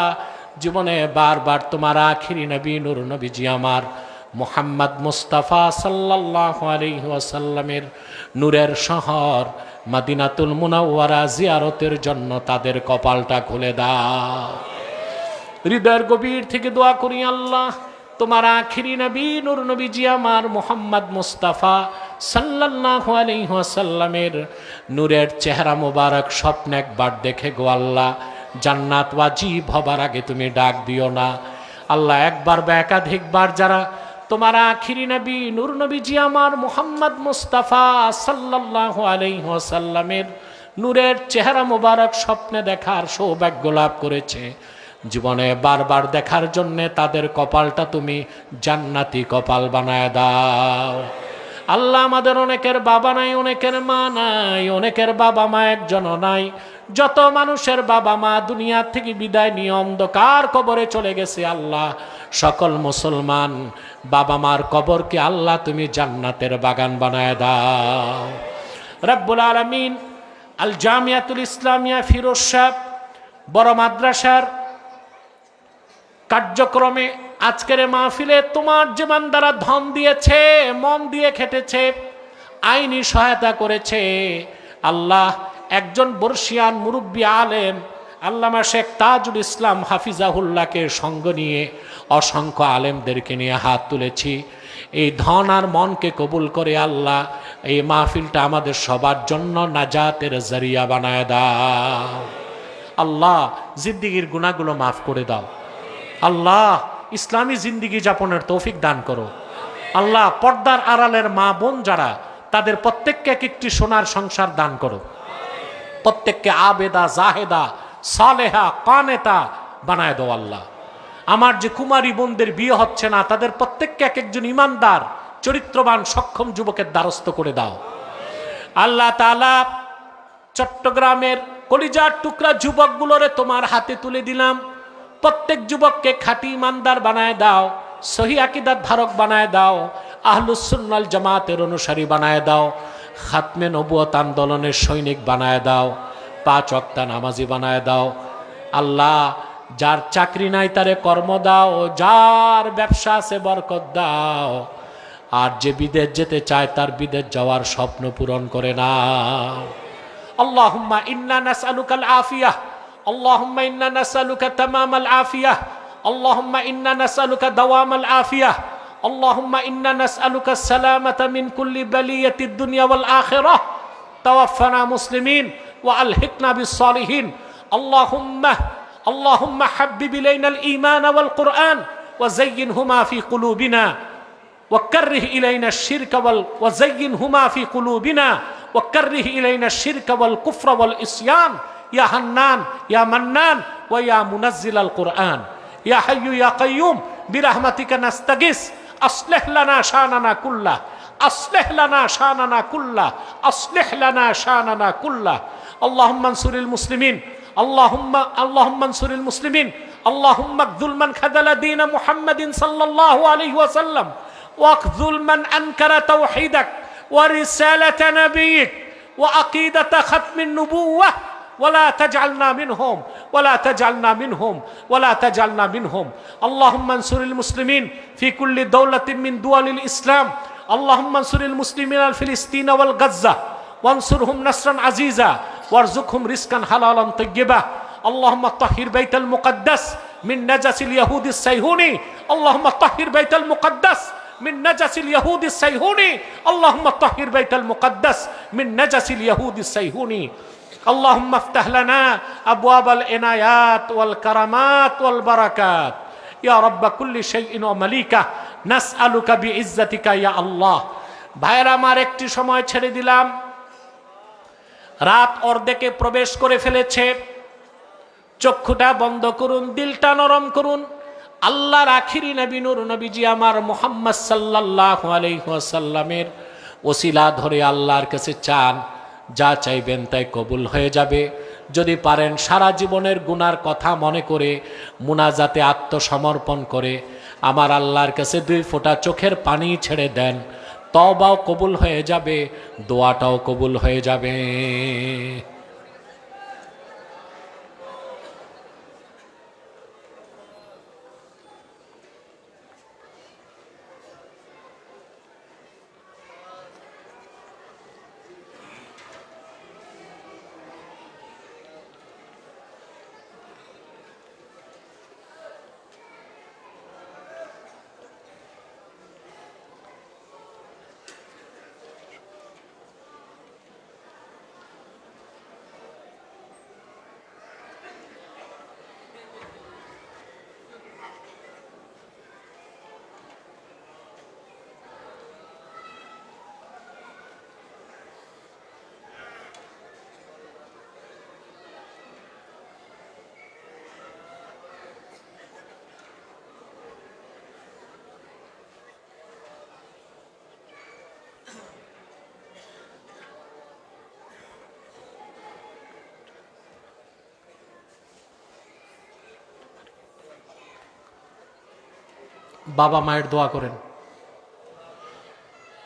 জীবনে বারবার তোমার আখিরি নবী নূর নবীজি আমার মুহাম্মদ মুস্তাফা সাল্লাল্লাহু আলাইহি ওয়াসাল্লামের নূরের শহর মদিনাতুল মুনাওয়ারা জিয়ারতের জন্য তাদের কপালটা খুলে দাও। হৃদয়ের গভীর থেকে দোয়া করি আল্লাহ, তোমার আখিরি নবী নূর নবীজি আমার মুহাম্মদ মুস্তাফা সাল্লাল্লাহু আলাইহি ওয়াসাল্লামের নূরের চেহারা মোবারক স্বপ্নে একবার দেখে গো আল্লাহ, জান্নাত ওয়াজিব হবার আগে তুমি ডাক দিও না আল্লাহ। একবার বা একাধিকবার যারা তোমার আখিরি নবী নূর নবীজি আমার মুহাম্মদ মুস্তাফা সাল্লাল্লাহু আলাইহি ওয়াসাল্লামের নূরের চেহারা মোবারক স্বপ্নে দেখার সৌভাগ্য লাভ করেছে, জীবনে বারবার দেখার জন্যে তাদের কপালটা তুমি জান্নাতি কপাল বানায় দাও আল্লাহ। আমাদের অনেকের বাবা নাই, অনেকের মা নাই, অনেকের বাবা মা একজনও নাই। যত মানুষের বাবা মা দুনিয়া থেকে বিদায় নিয়ে অন্ধকার কবরে চলে গেছে আল্লাহ, সকল মুসলমান বাবা মার কবরকে আল্লাহ তুমি জান্নাতের বাগান বানায় দাও। রব্বুল আলামিন আল জামিয়াতুল ইসলামিয়া ফিরোজ শাহ বড় মাদ্রাসার কার্যক্রমে আজকের মাহফিলে তোমার যে বান্দারা ধন দিয়েছে, মন দিয়ে খেটেছে, আইনি সহায়তা করেছে আল্লাহ, একজন বর্ষিয়ান মুরব্বী আলেম আল্লামা শেখ তাজুল ইসলাম হাফিজাহুল্লাহকে সঙ্গ নিয়ে অসংখ্য আলেমদেরকে নিয়ে হাত তুলেছি। এই ধন আর মনকে কবুল করে আল্লাহ এই মাহফিলটা আমাদের সবার জন্য নাজাতের জরিয়া বানায় দাও আল্লাহ। জিন্দেগির গুনাহগুলো মাফ করে দাও, আল্লাহ ইসলামী জিন্দিগি যাপনের তৌফিক দান করো। আল্লাহ পর্দার আড়ালের মা বোন যারা, তাদের প্রত্যেককে এক একটি সোনার সংসার দান করো। প্রত্যেককে আবেদা, জাহেদা, সালেহা, কানেতা বানায় দাও আল্লাহ। আমার যে কুমারী বোনদের বিয়ে হচ্ছে না, তাদের প্রত্যেককে এক একজন ইমানদার, চরিত্রবান, সক্ষম যুবকের দ্বারস্থ করে দাও আল্লাহ তাআলা। চট্টগ্রামের কলিজার টুকরা যুবকগুলোরে তোমার হাতে তুলে দিলাম। প্রত্যেক যুবককে খাঁটি ইমানদার বানায় দাও, সহি আকীদাত ধারক বানায় দাও, আহলুস সুন্নাল জামাতের অনুসারী বানায় দাও, খাতমে নবুয়ত আন্দোলনের সৈনিক বানায় দাও, 5 ওয়াক্ত নামাজি বানায় দাও আল্লাহ। যার চাকরি নাই তারে কর্ম দাও, যার ব্যবসা আছে বরকত দাও, আর যে বিদেশ যেতে চায় তার বিদেশ যাওয়ার স্বপ্ন পূরণ করে নাও। আল্লাহুম্মা ইন্না নাসআলুকাল আফিয়াহ, আল্লাহুম্মা ইন্না নাসআলুকা তামামাল আফিয়াহ, আল্লাহুম্মা ইন্না নাসআলুকা দাওয়ামাল আফিয়াহ, আল্লাহুম্মা ইন্না নাসআলুকা সালামাতা মিন কুল্লি বালিয়াতিদ দুনিয়া ওয়াল আখিরাহ, তাওয়াফফানা মুসলিমিন ওয়া আলহিকনা বিস সালিহিন। اللهم حبب إلينا الإيمان والقرآن وزينهما في قلوبنا وكره إلينا الشرك وزينهما في قلوبنا وكره إلينا الشرك والكفر والإسيان يا حنان يا منان ويا منزل القرآن يا حي يا قيوم برحمتك نستغيث أصلح لنا شأننا كله أصلح لنا شأننا كله أصلح لنا شأننا كله اللهم انصر المسلمين اللهم انصر المسلمين اللهم اخذل من خذل دين محمد صلى الله عليه وسلم واخذل من أنكر توحيدك ورسالة نبيك وعقيدة ختم النبوة ولا تجعلنا منهم ولا تجعلنا منهم ولا تجعلنا منهم اللهم انصر المسلمين في كل دولة من دول الإسلام اللهم انصر المسلمين الفلسطين والغزة وانصرهم نصرا عزيزا وارزقهم رزقا حلالا طيبا اللهم طهر بيت المقدس من نجس اليهود الصهيوني اللهم طهر بيت المقدس من نجس اليهود الصهيوني اللهم طهر بيت المقدس من نجس اليهود الصهيوني اللهم افتح لنا أبواب العنايات والكرامات والبركات يا رب كل شيء ومليكه نسألك بعزتك يا الله ভাইরা আমার একটি সময় ছেড়ে দিলাম, রাত অর্ধেকে প্রবেশ করে ফেলেছে। চক্ষুটা বন্ধ করুন, দিলটা নরম করুন। আল্লাহর আখিরি নবী নূর নবীজি আমার মুহাম্মদ সাল্লাল্লাহু আলাইহি ওয়াসাল্লামের ওসিলা ধরে আল্লাহর কাছে চান, যা চাইবেন তাই কবুল হয়ে যাবে। যদি পারেন সারা জীবনের গুনার কথা মনে করে মুনাজাতে আত্মসমর্পণ করে আমার আল্লাহর কাছে 2 ফোঁটা চোখের পানি ছেড়ে দেন, তওবাও কবুল হয়ে যাবে, দোয়াটাও কবুল হয়ে যাবে। বাবা মায়ের দোয়া করেন।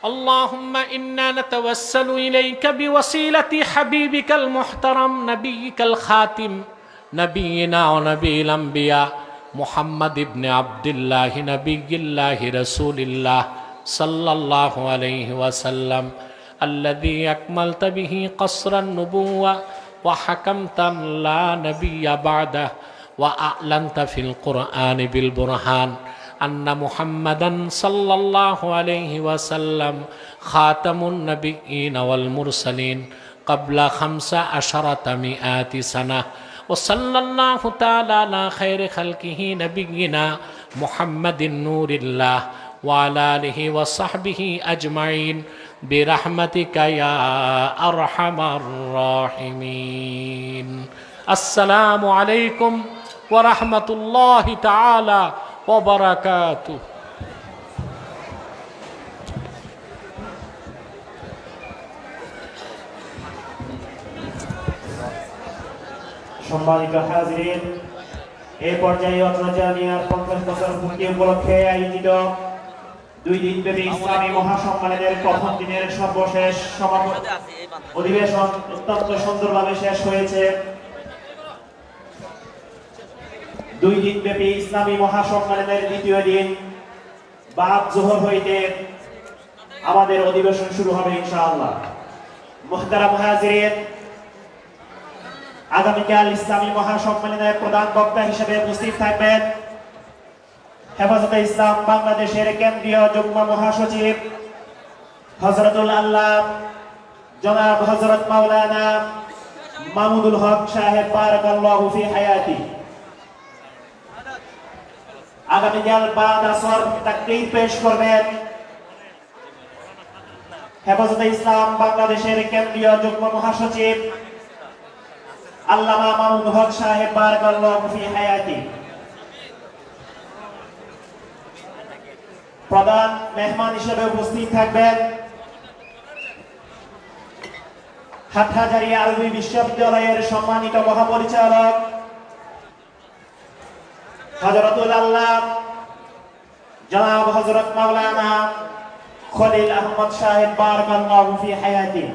اللهم إنا نتوسل إليك بوسيلة حبيبك المحترم نبيك الخاتم نبينا ونبي الأنبياء محمد بن عبد الله نبي الله رسول الله صلى الله عليه وسلم الذي أكملت به قصر النبوة وحكمت لا نبي بعده وأعلنت في القرآن بالبرهان أن محمدًا صلى الله عليه وسلم خاتم النبيين والمرسلين قبل 1500 سنة وصلى الله تعالى على خير خلقه نبينا محمد نور الله وعلى آله وصحبه أجمعين برحمتك يا أرحم الراحمين السلام عليكم ورحمة الله تعالى وبركاته সম্মানিত হাজিরিন, এই পর্যায়ে অত্র জামিয়ার 50 বছর পূর্তি উপলক্ষে আয়োজিত 2 দিনব্যাপী ইসলামী মহাসম্মেলনের প্রথম দিনের সর্বশেষ সমাপনী অধিবেশন অত্যন্ত সুন্দরভাবে শেষ হয়েছে। 2 দিনব্যাপী ইসলামী মহাসম্মেলনের দ্বিতীয় দিন বাদ জোহর হইতে আমাদের অধিবেশন শুরু হবে ইনশাআল্লাহ। মুহতারাম হাজিরিন, আগামীকাল ইসলামী মহাসম্মেলনের প্রধান বক্তা হিসেবে উপস্থিত থাকবেন হেফাজতে ইসলাম বাংলাদেশের কেন্দ্রীয় যুগ্ম মহাসচিব হযরতুল আল্লাহ জনাব হযরত মাওলানা মাহমুদুল হক সাহেব বারাকাল্লাহু ফি হায়াতি। আগামীকাল বাদ আসর তাকরীর পেশ করবেন হেফাজতে ইসলাম বাংলাদেশের কেন্দ্রীয় যুগ্ম মহাসচিব আল্লামা মাহমুদুল হক সাহেব বারাকাল্লাহু ফি হায়াতি। প্রধান মেহমান হিসেবে উপস্থিত থাকবেন হাটহাজারী আরবি বিশ্ববিদ্যালয়ের সম্মানিত মহাপরিচালক হযরতুল আল্লাহ জনাব হযরত মাওলানা খলিল আহমদ সাহেব বারাকাল্লাহু ফি হায়াতি।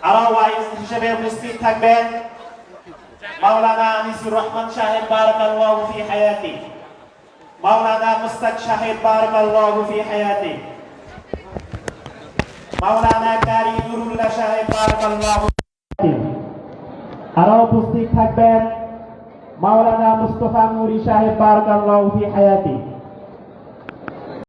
আরো ওয়াইজ হিসেবে উপস্থিত থাকবেন মাওলানা আনিসুর রহমান সাহেব বারাকাল্লাহু ফি হায়াতি, মাওলানা মুস্তাক সাহেব বারাকাল্লাহু ফি হায়াতি, মাওলানা কারি নুরুল্লাহ সাহেব বারাকাল্লাহু ফি হায়াতি। আরো উপস্থিত থাকবেন মাওলানা মুস্তাফা নুরি সাহেব বারাকাল্লাহু ফি হায়াতি।